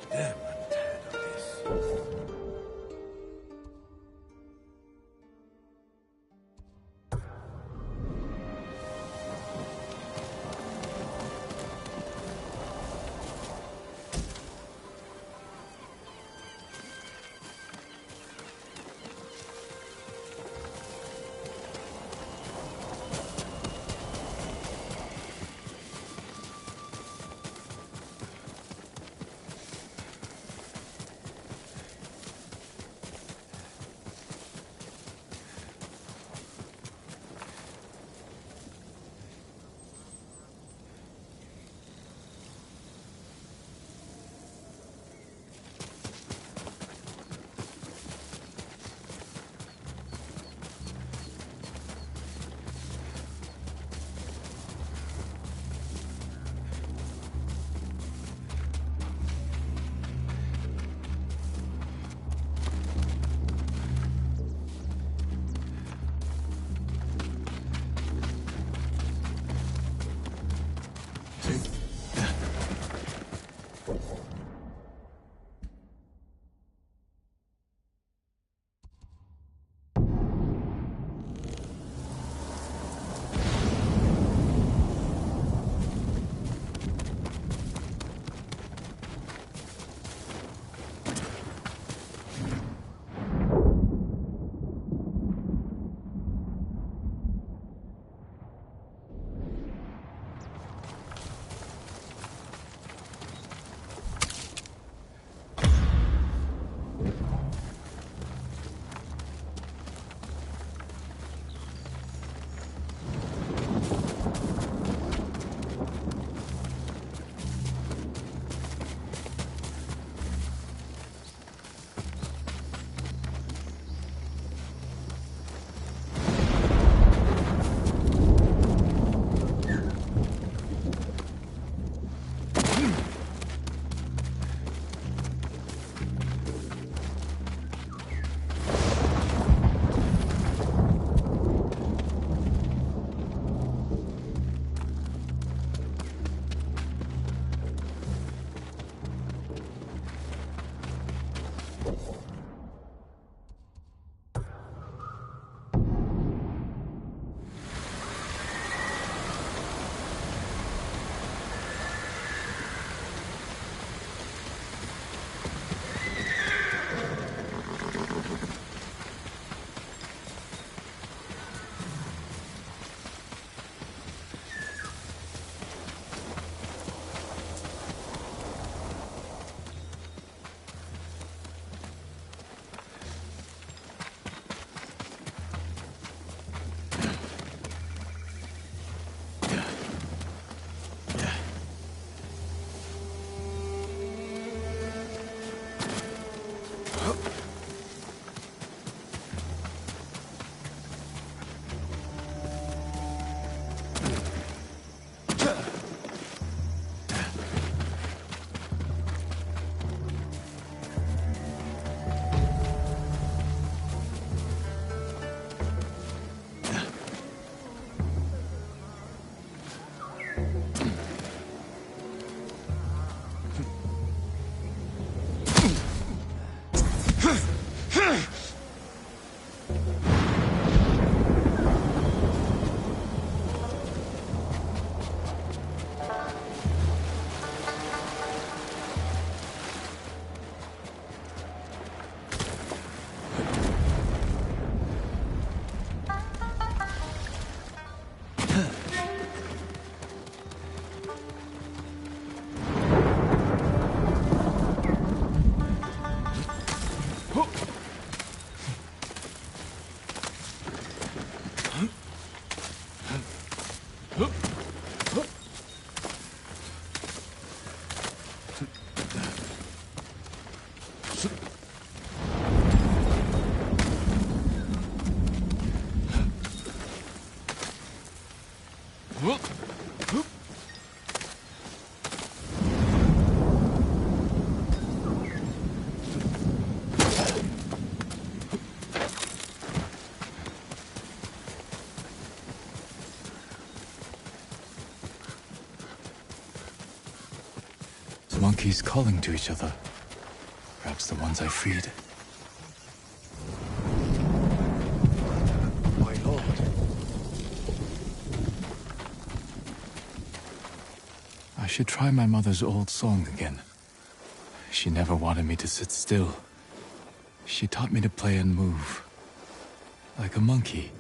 Damn, I'm tired of this. Monkeys calling to each other. Perhaps the ones I freed. My lord. I should try my mother's old song again. She never wanted me to sit still. She taught me to play and move. Like a monkey.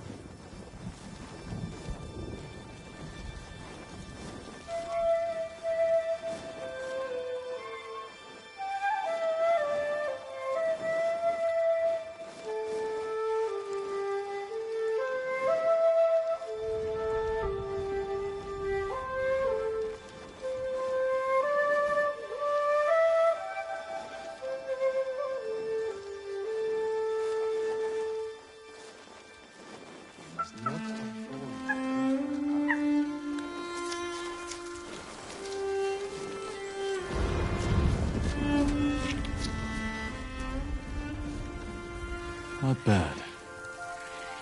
Not bad.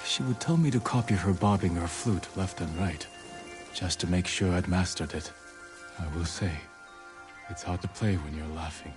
She would tell me to copy her bobbing her flute left and right, just to make sure I'd mastered it. I will say, it's hard to play when you're laughing.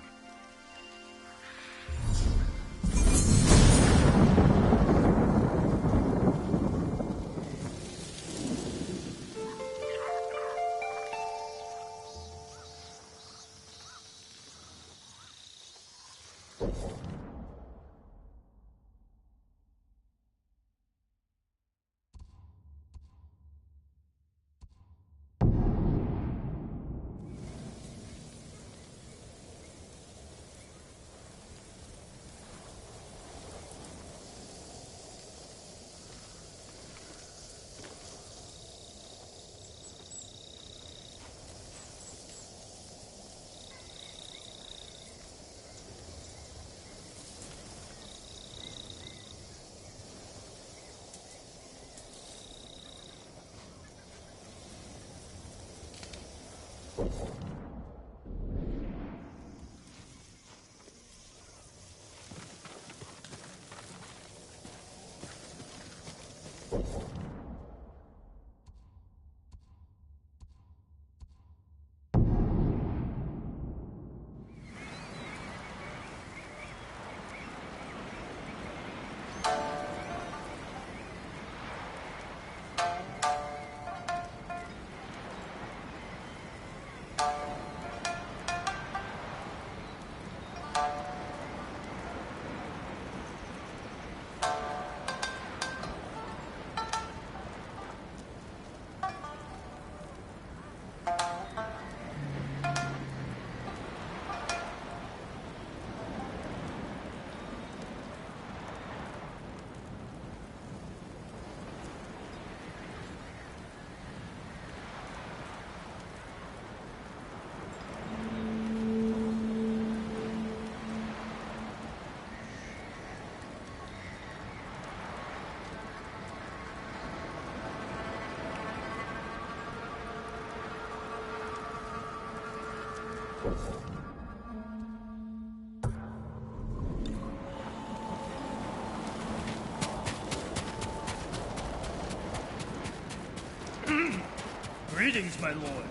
Greetings, my lord.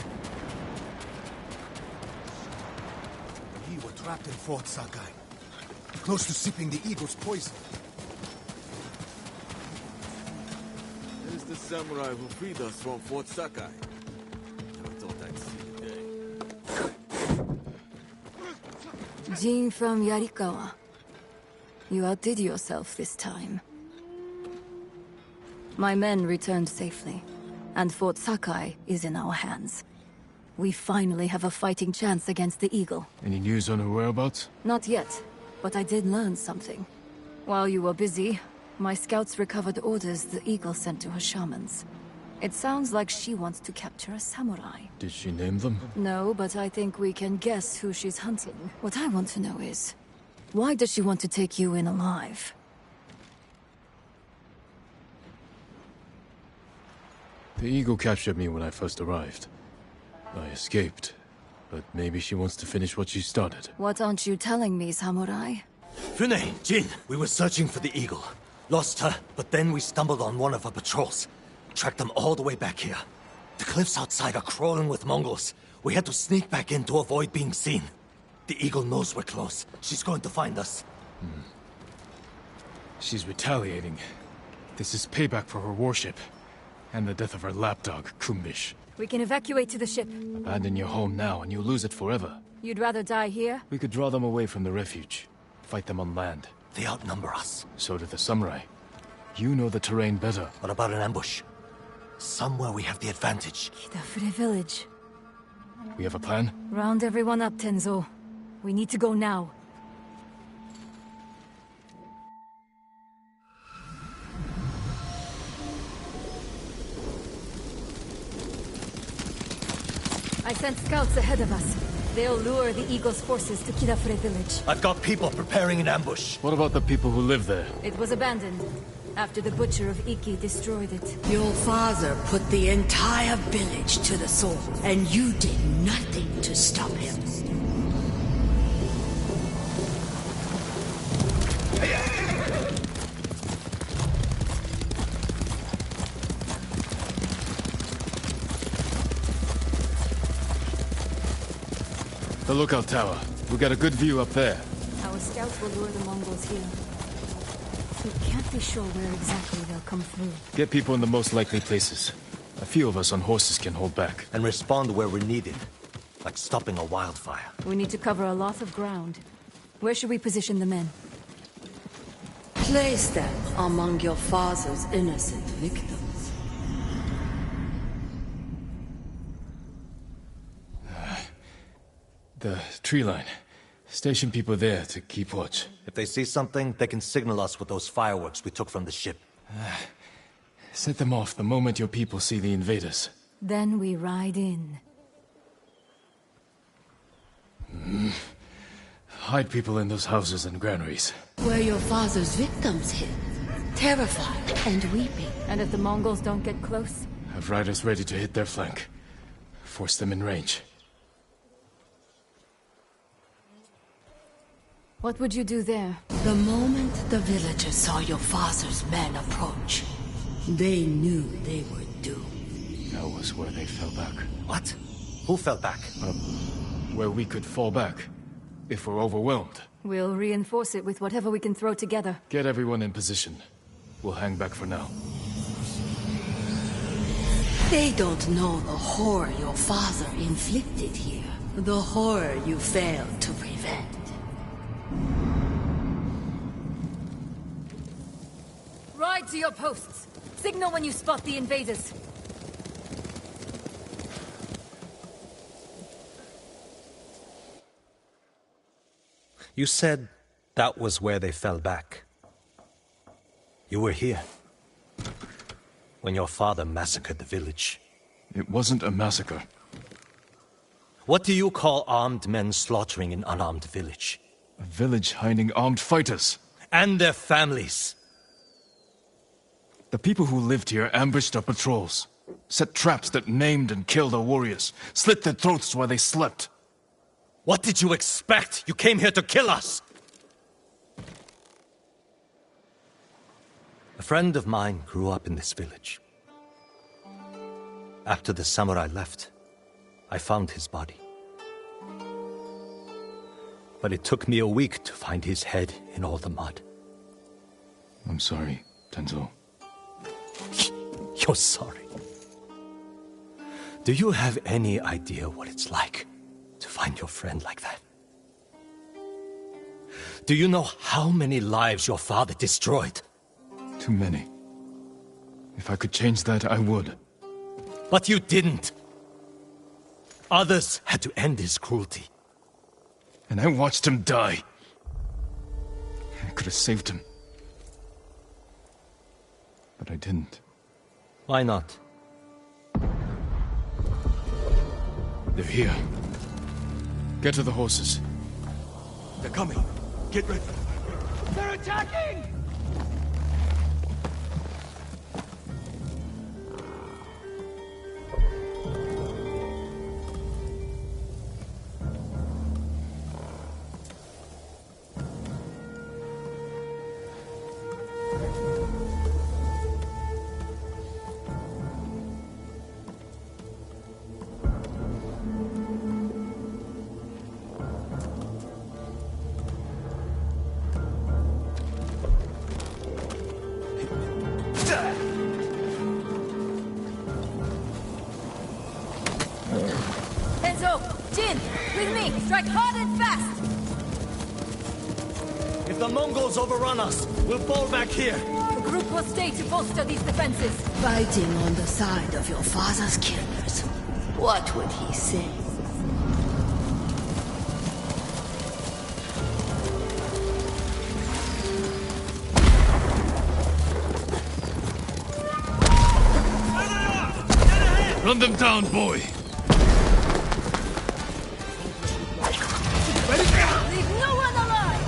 We were trapped in Fort Sakai, close to sipping the eagle's poison. There's the samurai who freed us from Fort Sakai. Never thought I'd see the day. Jin from Yarikawa. You outdid yourself this time. My men returned safely, and Fort Sakai is in our hands. We finally have a fighting chance against the Eagle. Any news on her whereabouts? Not yet, but I did learn something. While you were busy, my scouts recovered orders the Eagle sent to her shamans. It sounds like she wants to capture a samurai. Did she name them? No, but I think we can guess who she's hunting. What I want to know is, why does she want to take you in alive? The eagle captured me when I first arrived. I escaped, but maybe she wants to finish what she started. What aren't you telling me, samurai? Fune, Jin, we were searching for the eagle. Lost her, but then we stumbled on one of our patrols. Tracked them all the way back here. The cliffs outside are crawling with Mongols. We had to sneak back in to avoid being seen. The eagle knows we're close. She's going to find us. She's retaliating. This is payback for her warship. And the death of her lapdog, Kumbish. We can evacuate to the ship. Abandon your home now and you'll lose it forever. You'd rather die here? We could draw them away from the refuge. Fight them on land. They outnumber us. So do the samurai. You know the terrain better. What about an ambush? Somewhere we have the advantage. Kidafure village. We have a plan? Round everyone up, Tenzo. We need to go now. I sent scouts ahead of us. They'll lure the Eagle's forces to Kidafure village. I've got people preparing an ambush. What about the people who live there? It was abandoned after the Butcher of Iki destroyed it. Your father put the entire village to the sword, and you did nothing to stop him. The lookout tower. We got a good view up there. Our scouts will lure the Mongols here. We can't be sure where exactly they'll come through. Get people in the most likely places. A few of us on horses can hold back. And respond where we're needed. Like stopping a wildfire. We need to cover a lot of ground. Where should we position the men? Place them among your father's innocent victims. The tree line. Station people there to keep watch. If they see something, they can signal us with those fireworks we took from the ship. Set them off the moment your people see the invaders. Then we ride in. Hide people in those houses and granaries. Where your father's victims hid. Terrified and weeping. And if the Mongols don't get close? Have riders ready to hit their flank. Force them in range. What would you do there? The moment the villagers saw your father's men approach, they knew they were doomed. That was where they fell back. What? Who fell back? Where we could fall back, if we're overwhelmed. We'll reinforce it with whatever we can throw together. Get everyone in position. We'll hang back for now. They don't know the horror your father inflicted here. The horror you failed to prevent. Ride to your posts. Signal when you spot the invaders. You said that was where they fell back. You were here when your father massacred the village. It wasn't a massacre. What do you call armed men slaughtering an unarmed village? A village hiding armed fighters. And their families. The people who lived here ambushed our patrols. Set traps that maimed and killed our warriors. Slit their throats while they slept. What did you expect? You came here to kill us! A friend of mine grew up in this village. After the samurai left, I found his body. But it took me a week to find his head in all the mud. I'm sorry, Tenzo. You're sorry. Do you have any idea what it's like to find your friend like that? Do you know how many lives your father destroyed? Too many. If I could change that, I would. But you didn't. Others had to end his cruelty. And I watched him die. I could have saved him. But I didn't. Why not? They're here. Get to the horses. They're coming. Get ready. They're attacking! Jin, with me! Strike hard and fast! If the Mongols overrun us, we'll fall back here. The group will stay to bolster these defenses. Fighting on the side of your father's killers. What would he say? Run them down, boy! Leave no one alive!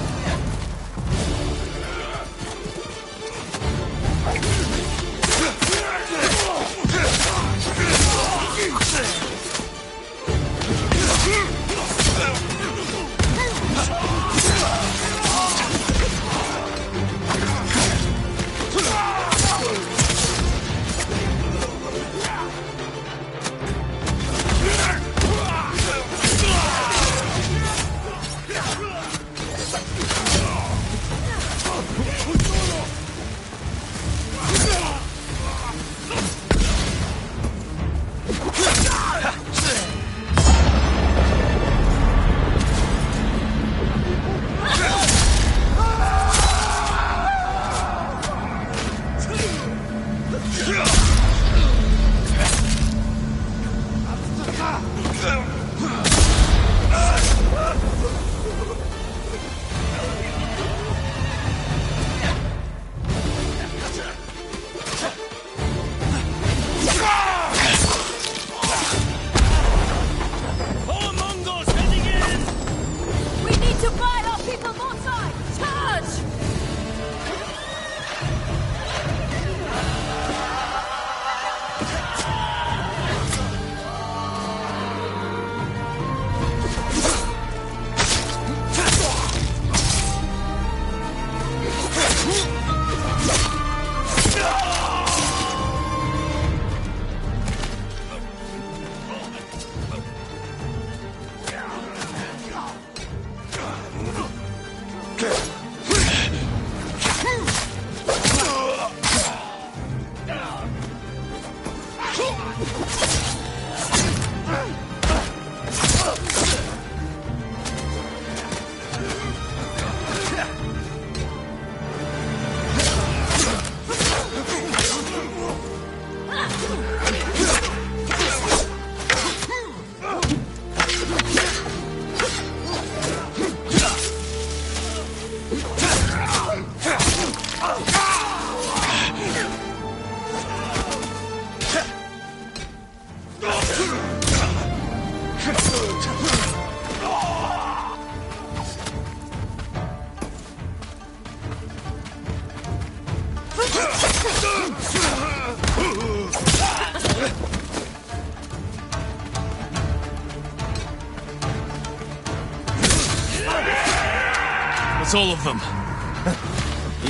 That's all of them.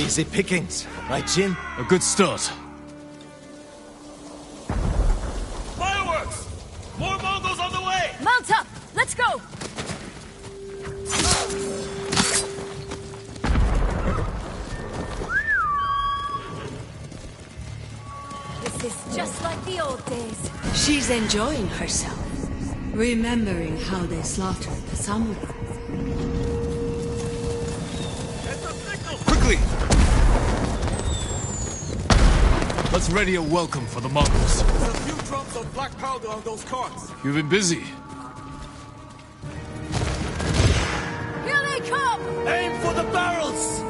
Easy pickings, right, Jin? A good start. Fireworks! More Mongols on the way! Mount up! Let's go! This is just like the old days. She's enjoying herself, remembering how they slaughtered the samurai. Quickly! Let's ready a welcome for the Mongols. There's a few drums of black powder on those carts. You've been busy. Here they come! Aim for the barrels!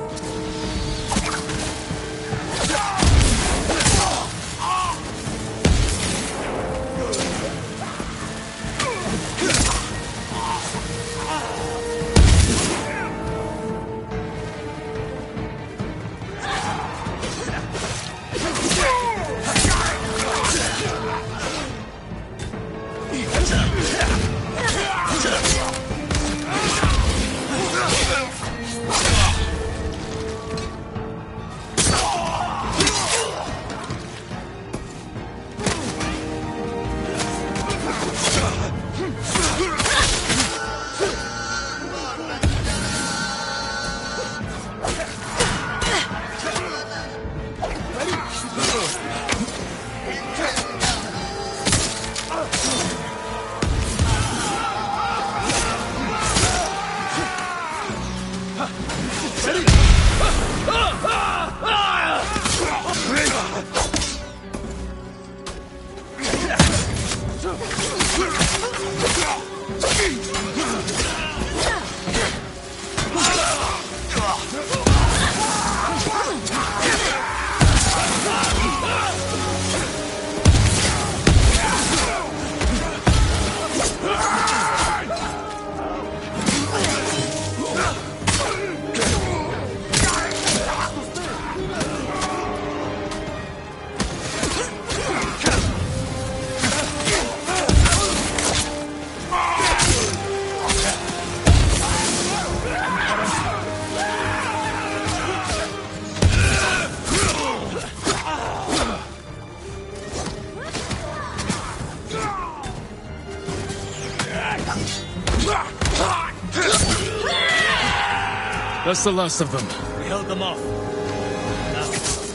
That's the last of them. We held them off.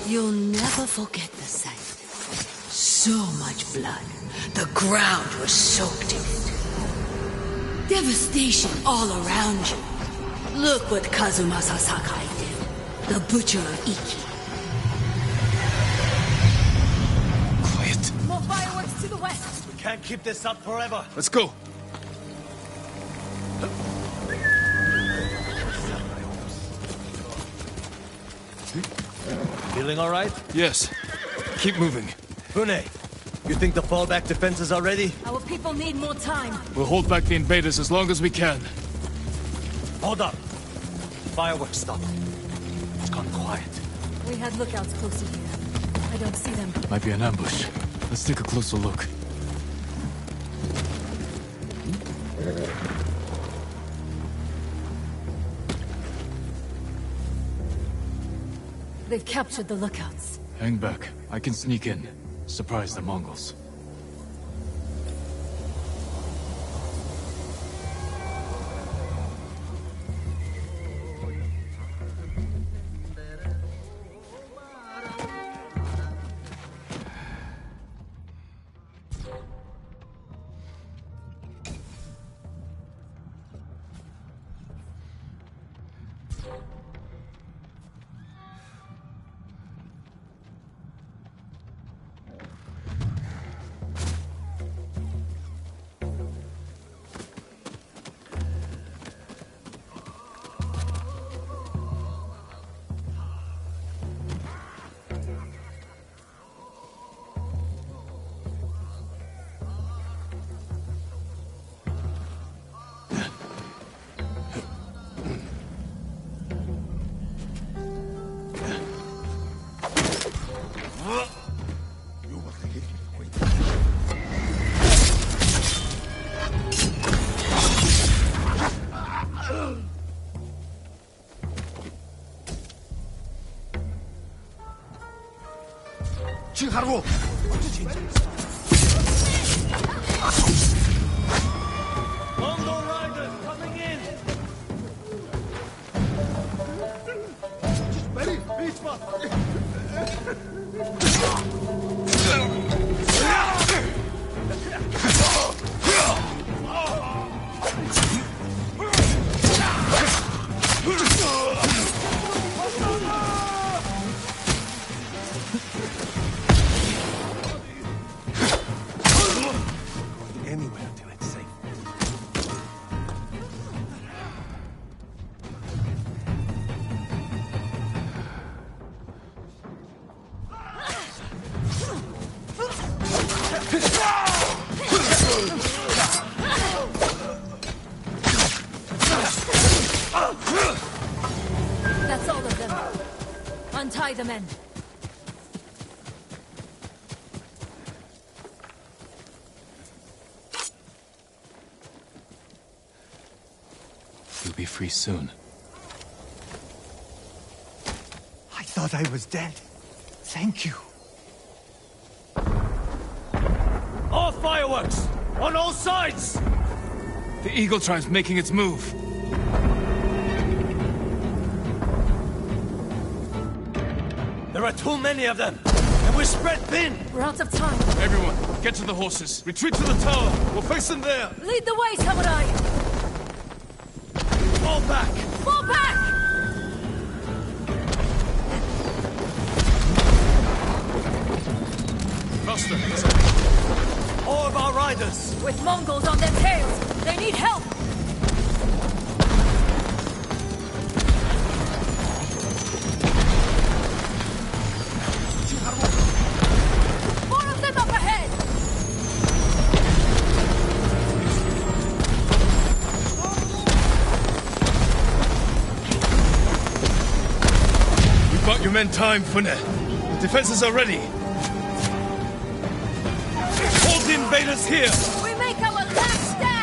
You'll never forget the sight. So much blood. The ground was soaked in it. Devastation all around you. Look what Kazumasa Sakai did. The butcher of Iki. Quiet. More fireworks to the west. We can't keep this up forever. Let's go. Feeling all right? Yes. Keep moving. Fune, you think the fallback defenses are ready? Our people need more time. We'll hold back the invaders as long as we can. Hold up. Fireworks stopped. It's gone quiet. We had lookouts close to here. I don't see them. Might be an ambush. Let's take a closer look. They've captured the lookouts. Hang back. I can sneak in. Surprise the Mongols. 칭하루! Mongol riders coming in! Ready? Beach Anywhere until it's safe. That's all of them. Untie the men. You'll be free soon. I thought I was dead. Thank you. All fireworks! On all sides! The Eagle Tribe's making its move. There are too many of them, and we're spread thin! We're out of time. Everyone, get to the horses. Retreat to the tower. We'll face them there. Lead the way, Samurai! Fall back! Fall back! Master, All of our riders! With Mongols on their tails! They need help! More of them up ahead! we bought your men time, Fune. The defenses are ready. Hold the invaders here! We make our last stand!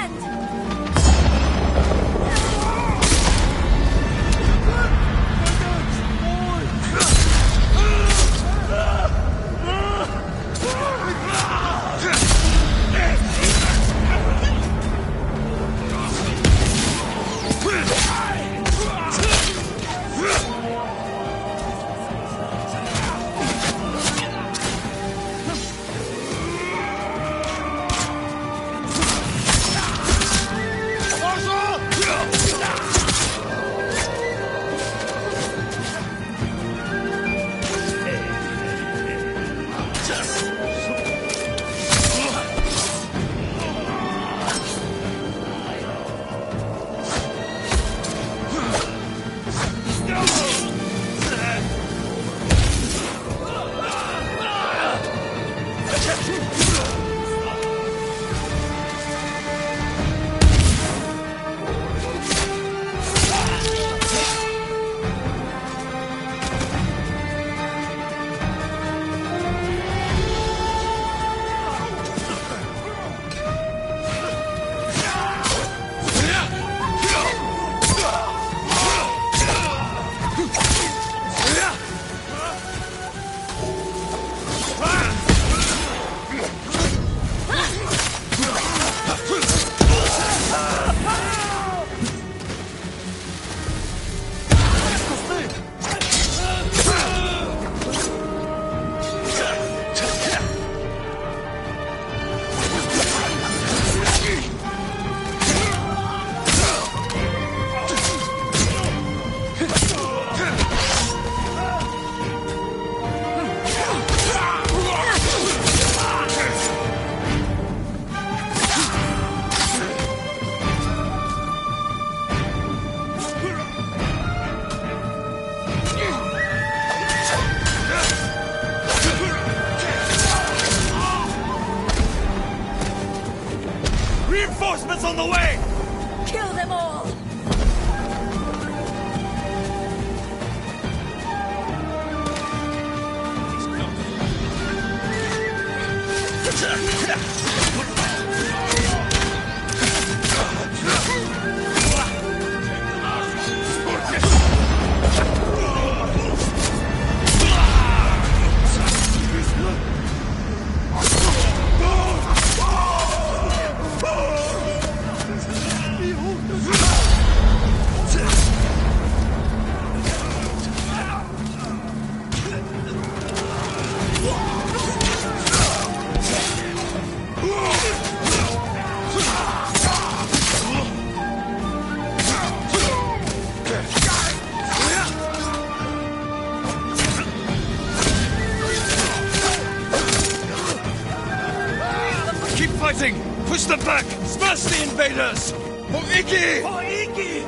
Push them back! Smash the invaders! For Iki! For Iki!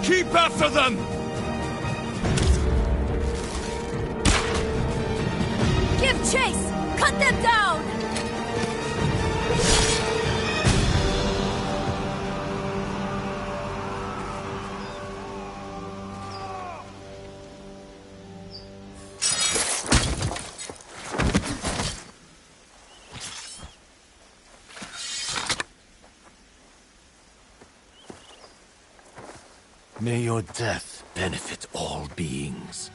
Keep after them! Give chase! Cut them down! May your death benefit all beings.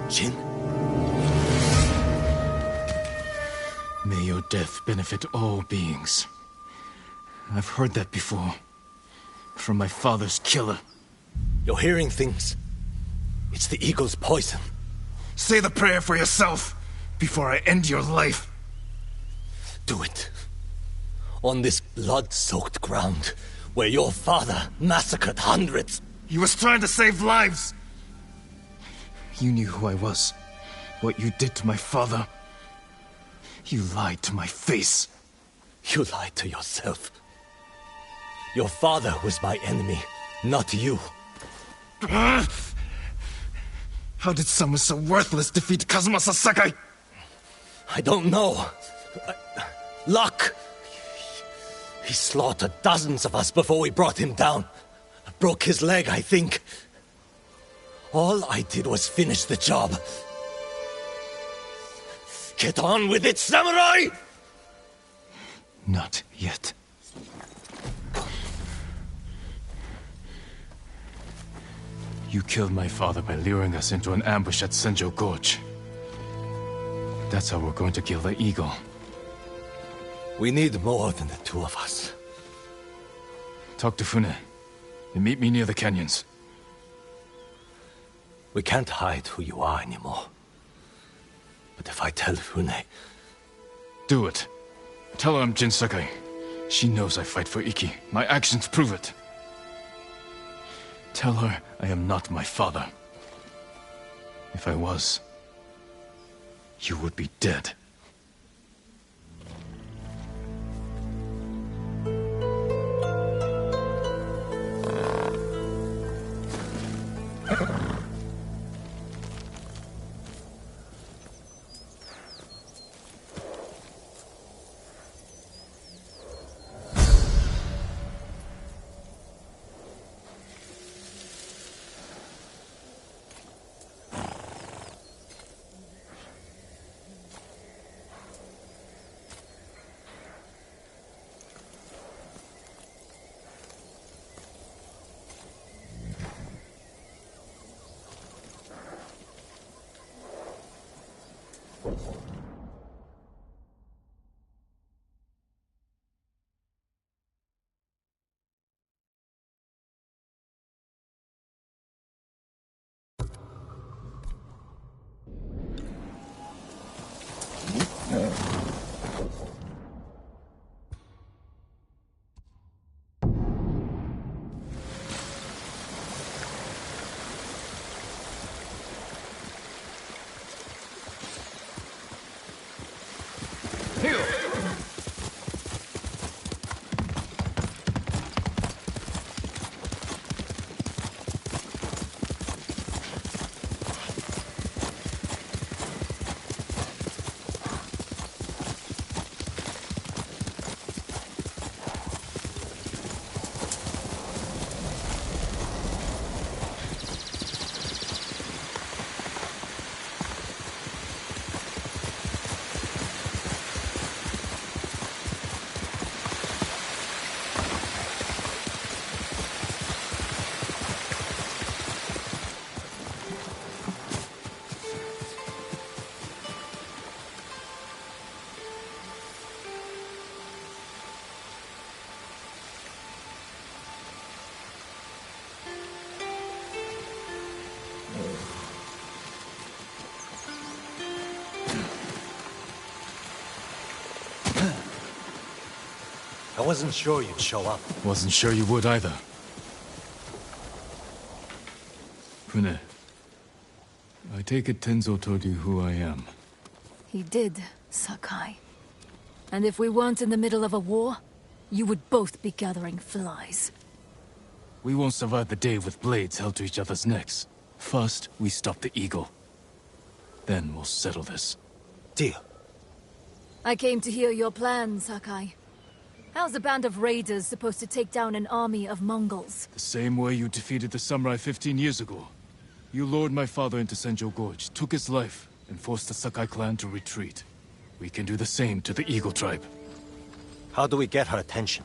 Jin? May your death benefit all beings. I've heard that before. From my father's killer. You're hearing things. It's the eagle's poison. Say the prayer for yourself before I end your life. Do it. On this blood-soaked ground where your father massacred hundreds. He was trying to save lives. You knew who I was. What you did to my father. You lied to my face. You lied to yourself. Your father was my enemy, not you. How did someone so worthless defeat Kazumasa Sakai? I don't know. Luck! He slaughtered dozens of us before we brought him down. Broke his leg, I think. All I did was finish the job. Get on with it, samurai! Not yet. You killed my father by luring us into an ambush at Senjo Gorge. That's how we're going to kill the eagle. We need more than the two of us. Talk to Fune. And meet me near the canyons. We can't hide who you are anymore. But if I tell Fune... Do it. Tell her I'm Jin Sakai. She knows I fight for Iki. My actions prove it. Tell her I am not my father. If I was, you would be dead. I wasn't sure you'd show up. Wasn't sure you would either. Fune, I take it Tenzo told you who I am. He did, Sakai. And if we weren't in the middle of a war, you would both be gathering flies. We won't survive the day with blades held to each other's necks. First, we stop the Eagle. Then we'll settle this. Deal. I came to hear your plan, Sakai. How's a band of raiders supposed to take down an army of Mongols? The same way you defeated the samurai 15 years ago. You lured my father into Senjo Gorge, took his life, and forced the Sakai clan to retreat. We can do the same to the Eagle tribe. How do we get her attention?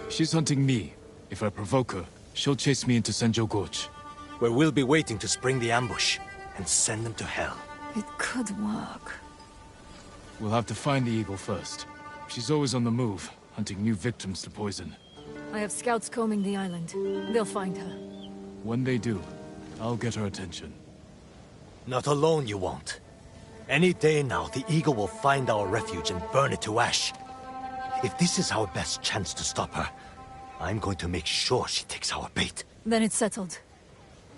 She's hunting me. If I provoke her, she'll chase me into Senjo Gorge. Where we'll be waiting to spring the ambush and send them to hell. It could work. We'll have to find the Eagle first. She's always on the move, hunting new victims to poison. I have scouts combing the island. They'll find her. When they do, I'll get her attention. Not alone you won't. Any day now, the Eagle will find our refuge and burn it to ash. If this is our best chance to stop her, I'm going to make sure she takes our bait. Then it's settled.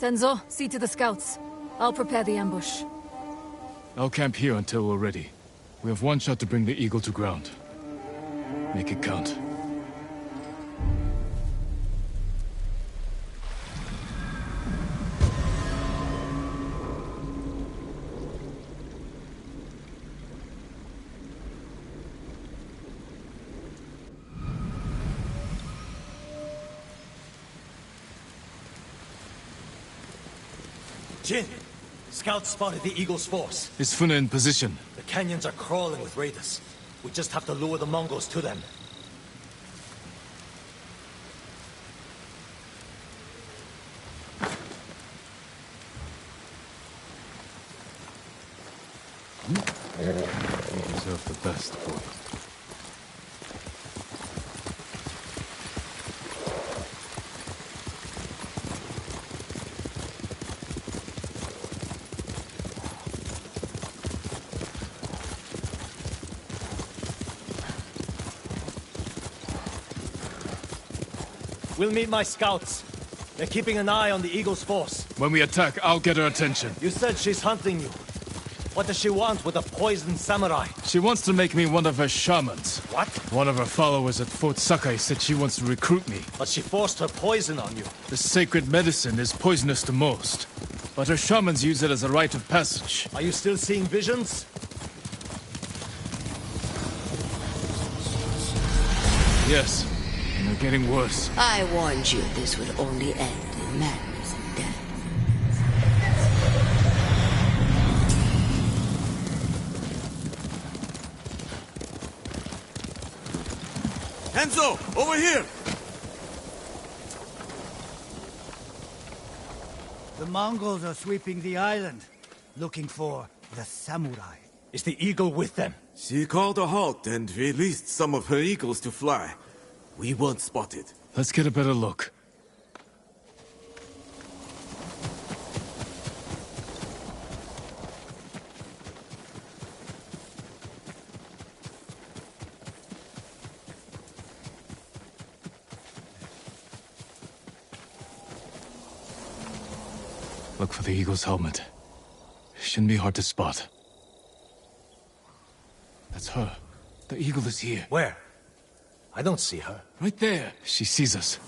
Tenzo, see to the scouts. I'll prepare the ambush. I'll camp here until we're ready. We have one shot to bring the Eagle to ground. Make it count. Jin! Scouts spotted the Eagle's force. Is Funa in position? The canyons are crawling with raiders. We just have to lure the Mongols to them. You deserve the best, boy. We'll meet my scouts. They're keeping an eye on the Eagle's force. When we attack, I'll get her attention. You said she's hunting you. What does she want with a poisoned samurai? She wants to make me one of her shamans. What? One of her followers at Fort Sakai said she wants to recruit me. But she forced her poison on you. The sacred medicine is poisonous to most. But her shamans use it as a rite of passage. Are you still seeing visions? Yes. And they're getting worse. I warned you this would only end in madness and death. Enzo, over here! The Mongols are sweeping the island, looking for the samurai. Is the Eagle with them? She called a halt and released some of her eagles to fly. We weren't spotted. Let's get a better look. Look for the Eagle's helmet. Shouldn't be hard to spot. That's her. The Eagle is here. Where? I don't see her. Right there. She sees us.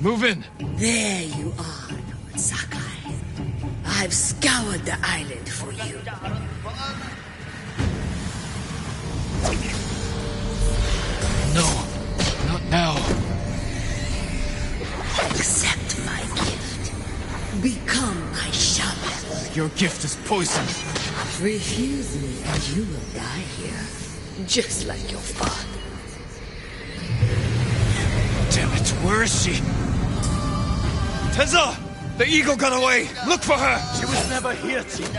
Move in. There you are, Lord Sakai. I've scoured the island for you. No, not now. Accept my gift. Become my shaman. Your gift is poison. Refuse me and you will die here. Just like your father. Damn it, where is she? Tenzo! The Eagle got away! Look for her! She was never here, Jin.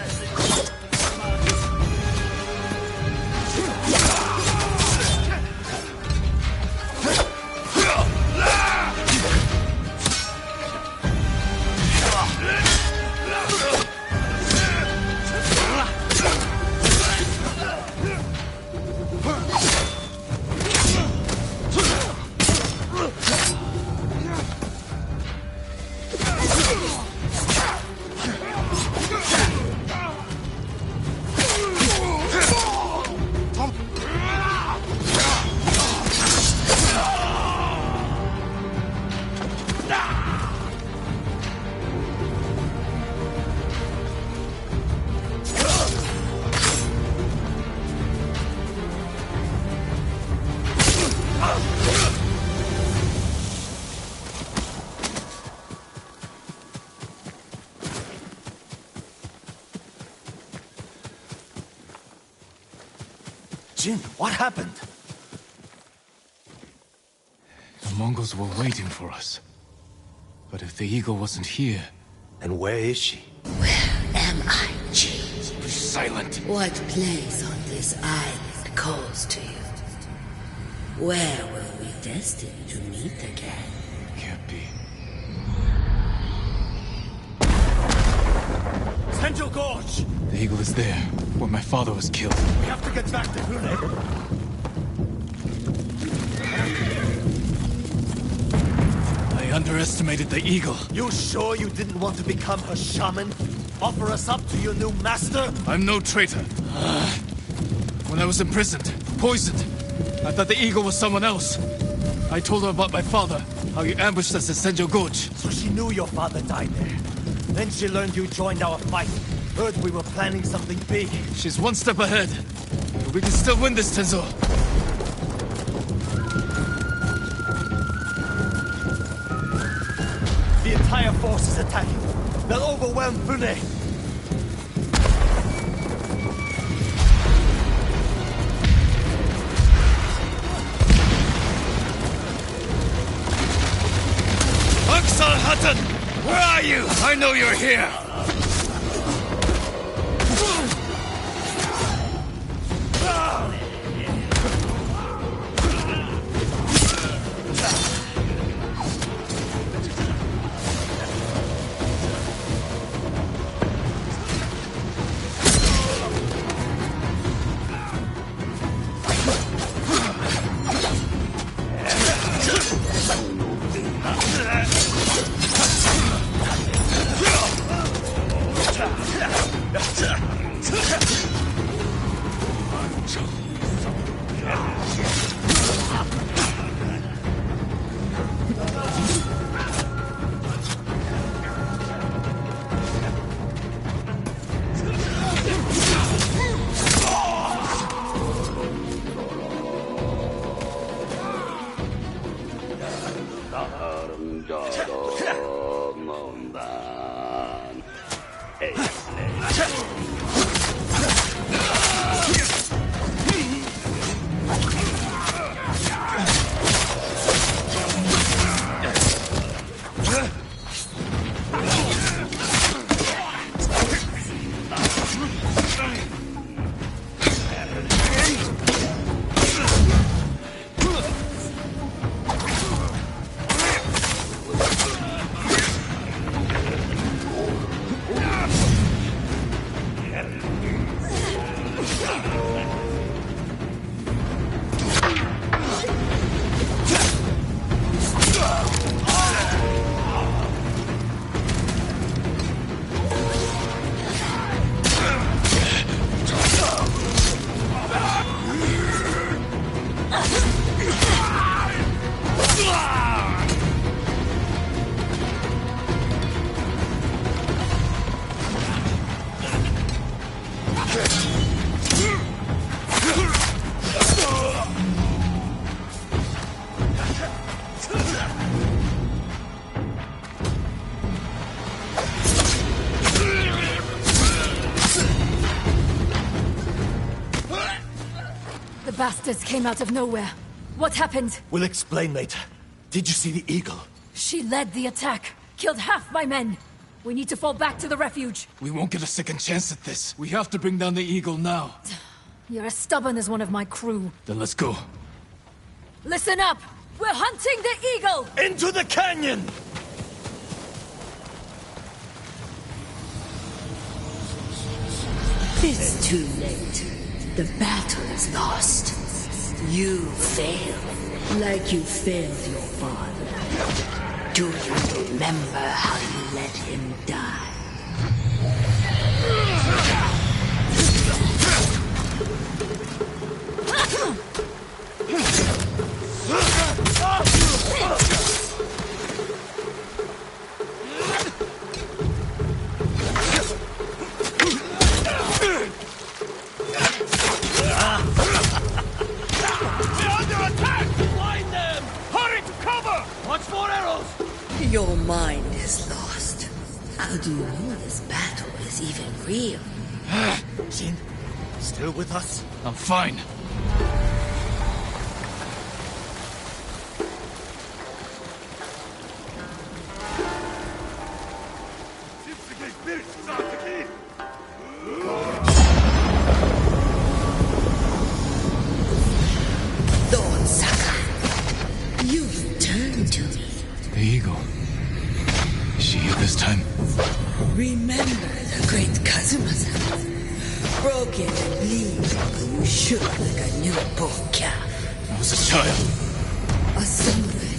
Jin, what happened? The Mongols were waiting for us. But if the eagle wasn't here... And where is she? Where am I, Jin? Be silent. What place on this island calls to you? Where were we destined to meet again? Can't be. Senjo Gorge! The eagle is there, where my father was killed. We have to get back to Hune. I underestimated the eagle. You sure you didn't want to become her shaman? Offer us up to your new master? I'm no traitor. When I was imprisoned, poisoned, I thought the eagle was someone else. I told her about my father, how you ambushed us at Senjo Gorge. So she knew your father died there. Then she learned you joined our fight. Heard we were planning something big. She's one step ahead. But we can still win this, Tenzo. The entire force is attacking. They'll overwhelm Fune. Aksal Hatan! Where are you? I know you're here! Bastards came out of nowhere. What happened? We'll explain later. Did you see the eagle? She led the attack. Killed half my men. We need to fall back to the refuge. We won't get a second chance at this. We have to bring down the eagle now. You're as stubborn as one of my crew. Then let's go. Listen up! We're hunting the eagle! Into the canyon! It's too late. The battle is lost. You failed, like you failed your father. Do you remember how you let him die? Your mind is lost. How do you know this battle is even real? Jin, still with us? I'm fine. Great Kazuma-san. Broken and bleeding, but you shook like a newborn calf. I was a child. A samurai,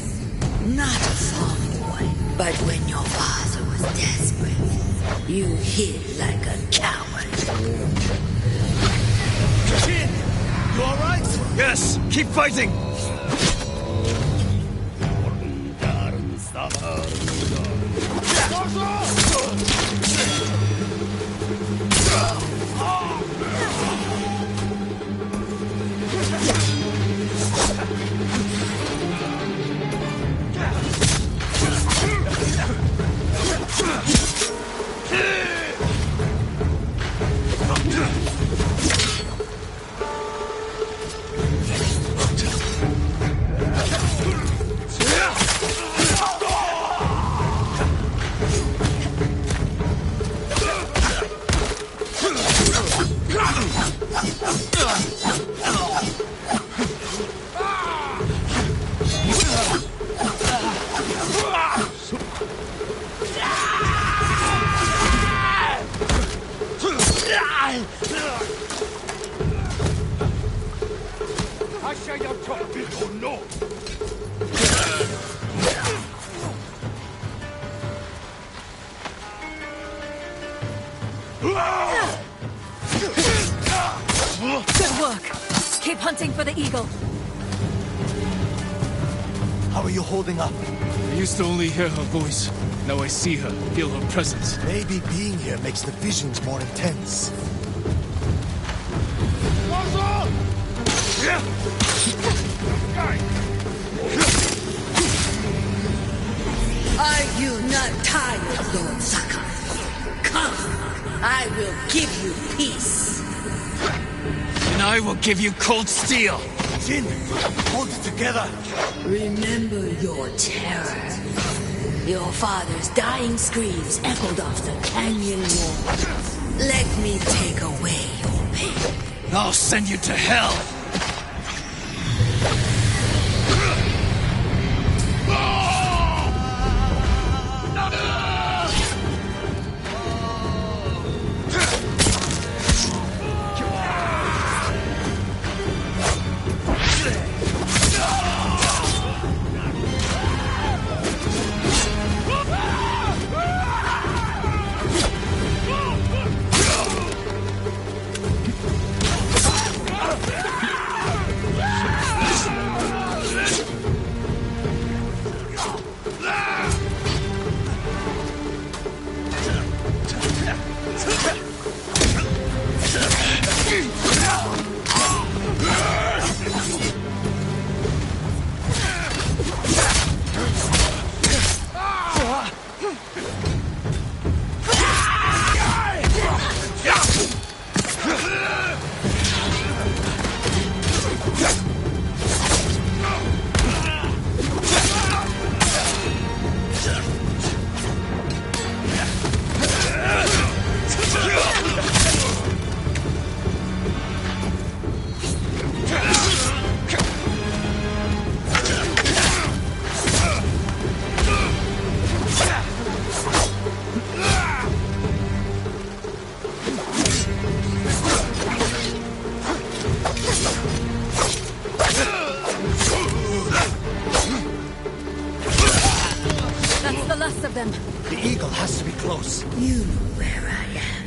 not a farm boy. But when your father was desperate, you hid like a coward. Jin! You alright? Yes! Keep fighting! Good work. Keep hunting for the eagle. How are you holding up? I used to only hear her voice. Now I see her, feel her presence. Maybe being here makes the visions more intense. Are you not tired, Lord Sakai? Come, I will give you peace. And I will give you cold steel. Jin, hold it together. Remember your terror. Your father's dying screams echoed off the canyon wall. Let me take away your pain. I'll send you to hell. The eagle has to be close. You know where I am,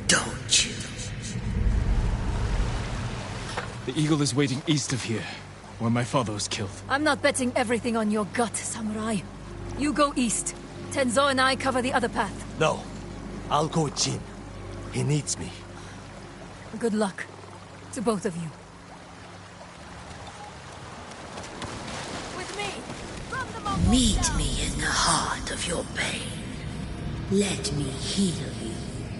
don't you? The eagle is waiting east of here, where my father was killed. I'm not betting everything on your gut, Samurai. You go east. Tenzo and I cover the other path. No. I'll go with Jin. He needs me. Good luck. To both of you. Meet me in the heart of your pain. Let me heal you.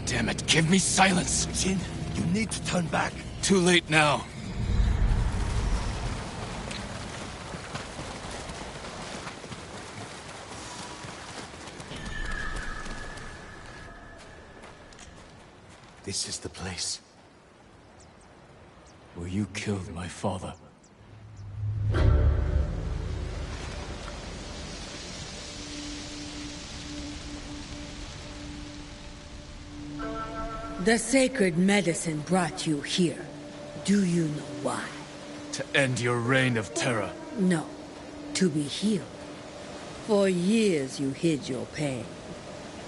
Damn it, give me silence! Jin, you need to turn back. Too late now. This is the place. Where you killed my father. The sacred medicine brought you here. Do you know why? To end your reign of terror. No, to be healed. For years you hid your pain.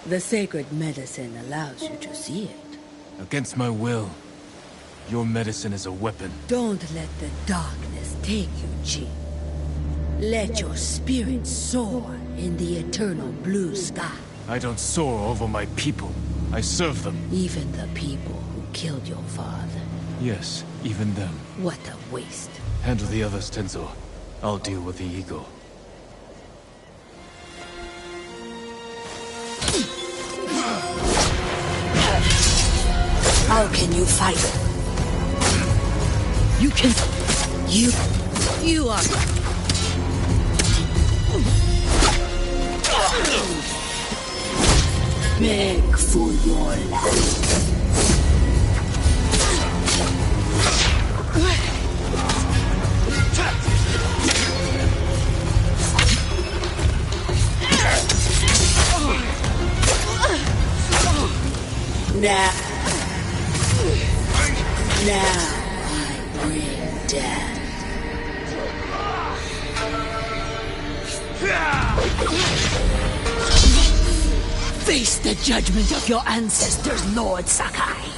The sacred medicine allows you to see it. Against my will, your medicine is a weapon. Don't let the darkness take you, Jin. Let your spirit soar in the eternal blue sky. I don't soar over my people. I serve them. Even the people who killed your father. Yes, even them. What a waste. Handle the others, Tenzo. I'll deal with the eagle. How can you fight? You can... You are... Beg for your life. Now I bring death. Face the judgment of your ancestors, Lord Sakai.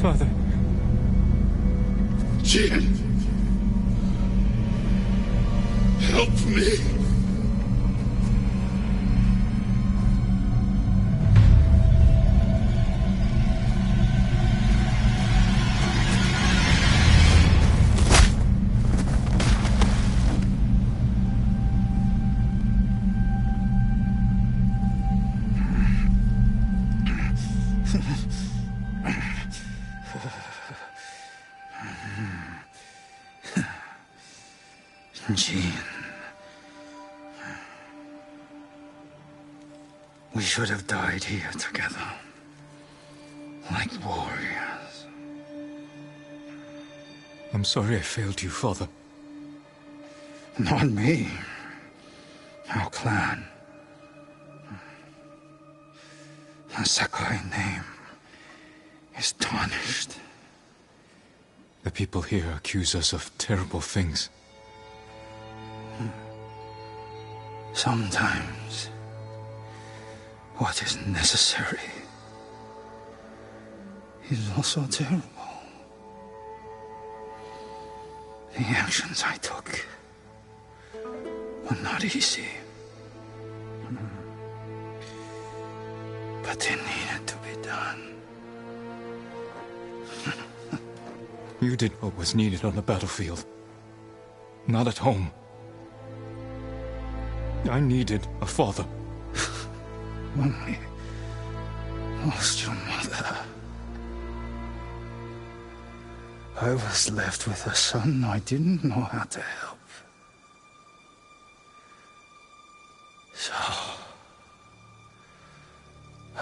Father. Jin. Help me. Jin. We should have died here together. Like warriors. I'm sorry I failed you, Father. Not me. Our clan. The Sakai name is tarnished. The people here accuse us of terrible things. Sometimes, what is necessary is also terrible. The actions I took were not easy. But they needed to be done. You did what was needed on the battlefield. Not at home. I needed a father. When we lost your mother, I was left with a son I didn't know how to help. So,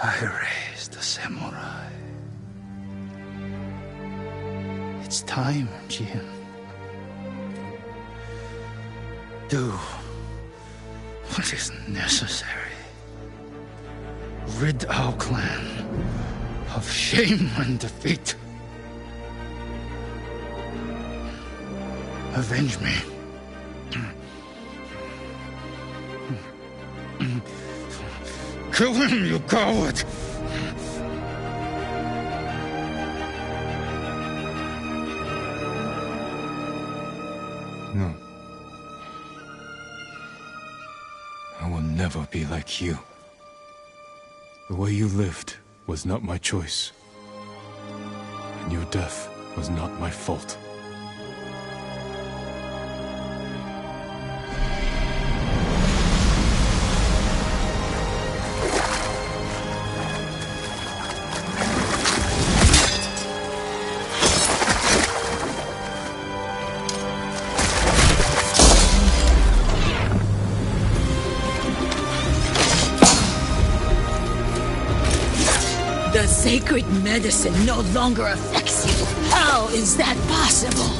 I raised a samurai. It's time, Jin. Do what is necessary. Rid our clan of shame and defeat. Avenge me. Kill him, you coward! No. I will never be like you. The way you lived was not my choice. And your death was not my fault. The sacred medicine no longer affects you. How is that possible?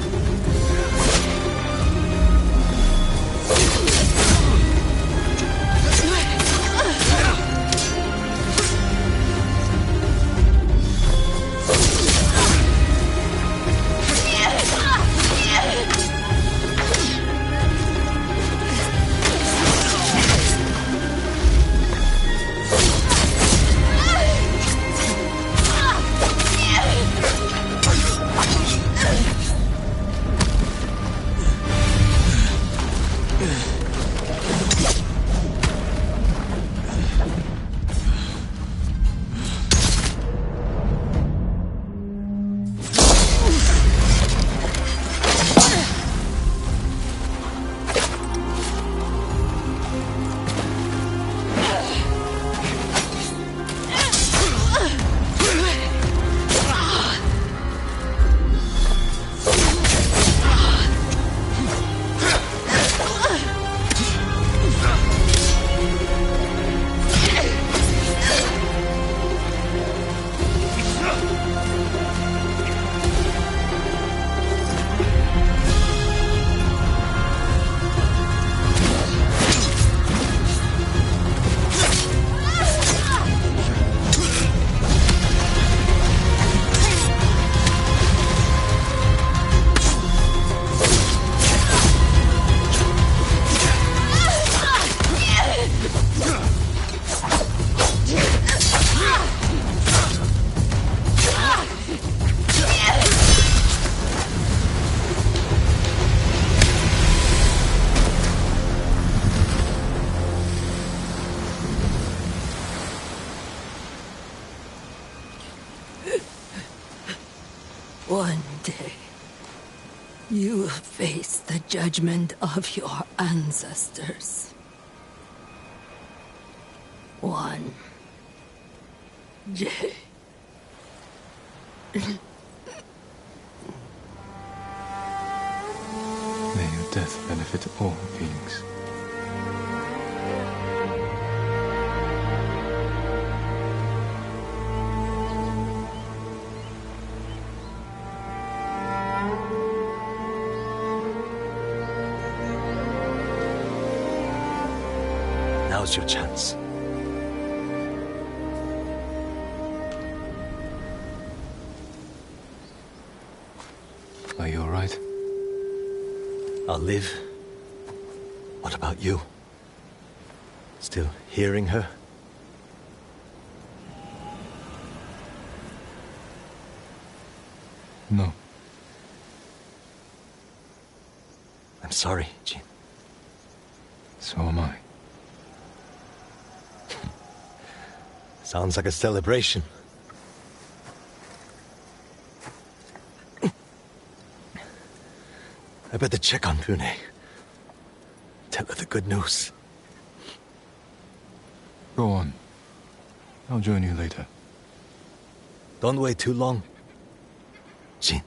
will face the judgment of your ancestors. One day. May your death benefit all beings. Now's your chance. Are you all right? I'll live. What about you? Still hearing her? No. I'm sorry, Jin. So am I. Sounds like a celebration. I better check on Pune. Tell her the good news. Go on. I'll join you later. Don't wait too long, Jin.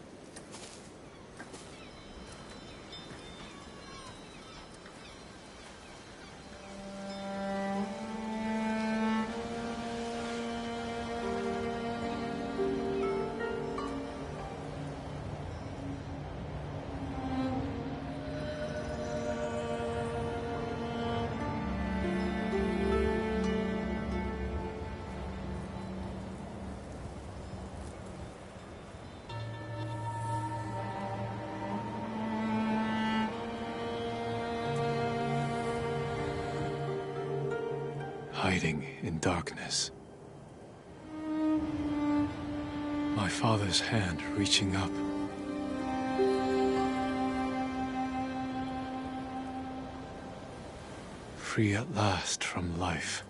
Hiding in darkness. My father's hand reaching up. Free at last from life.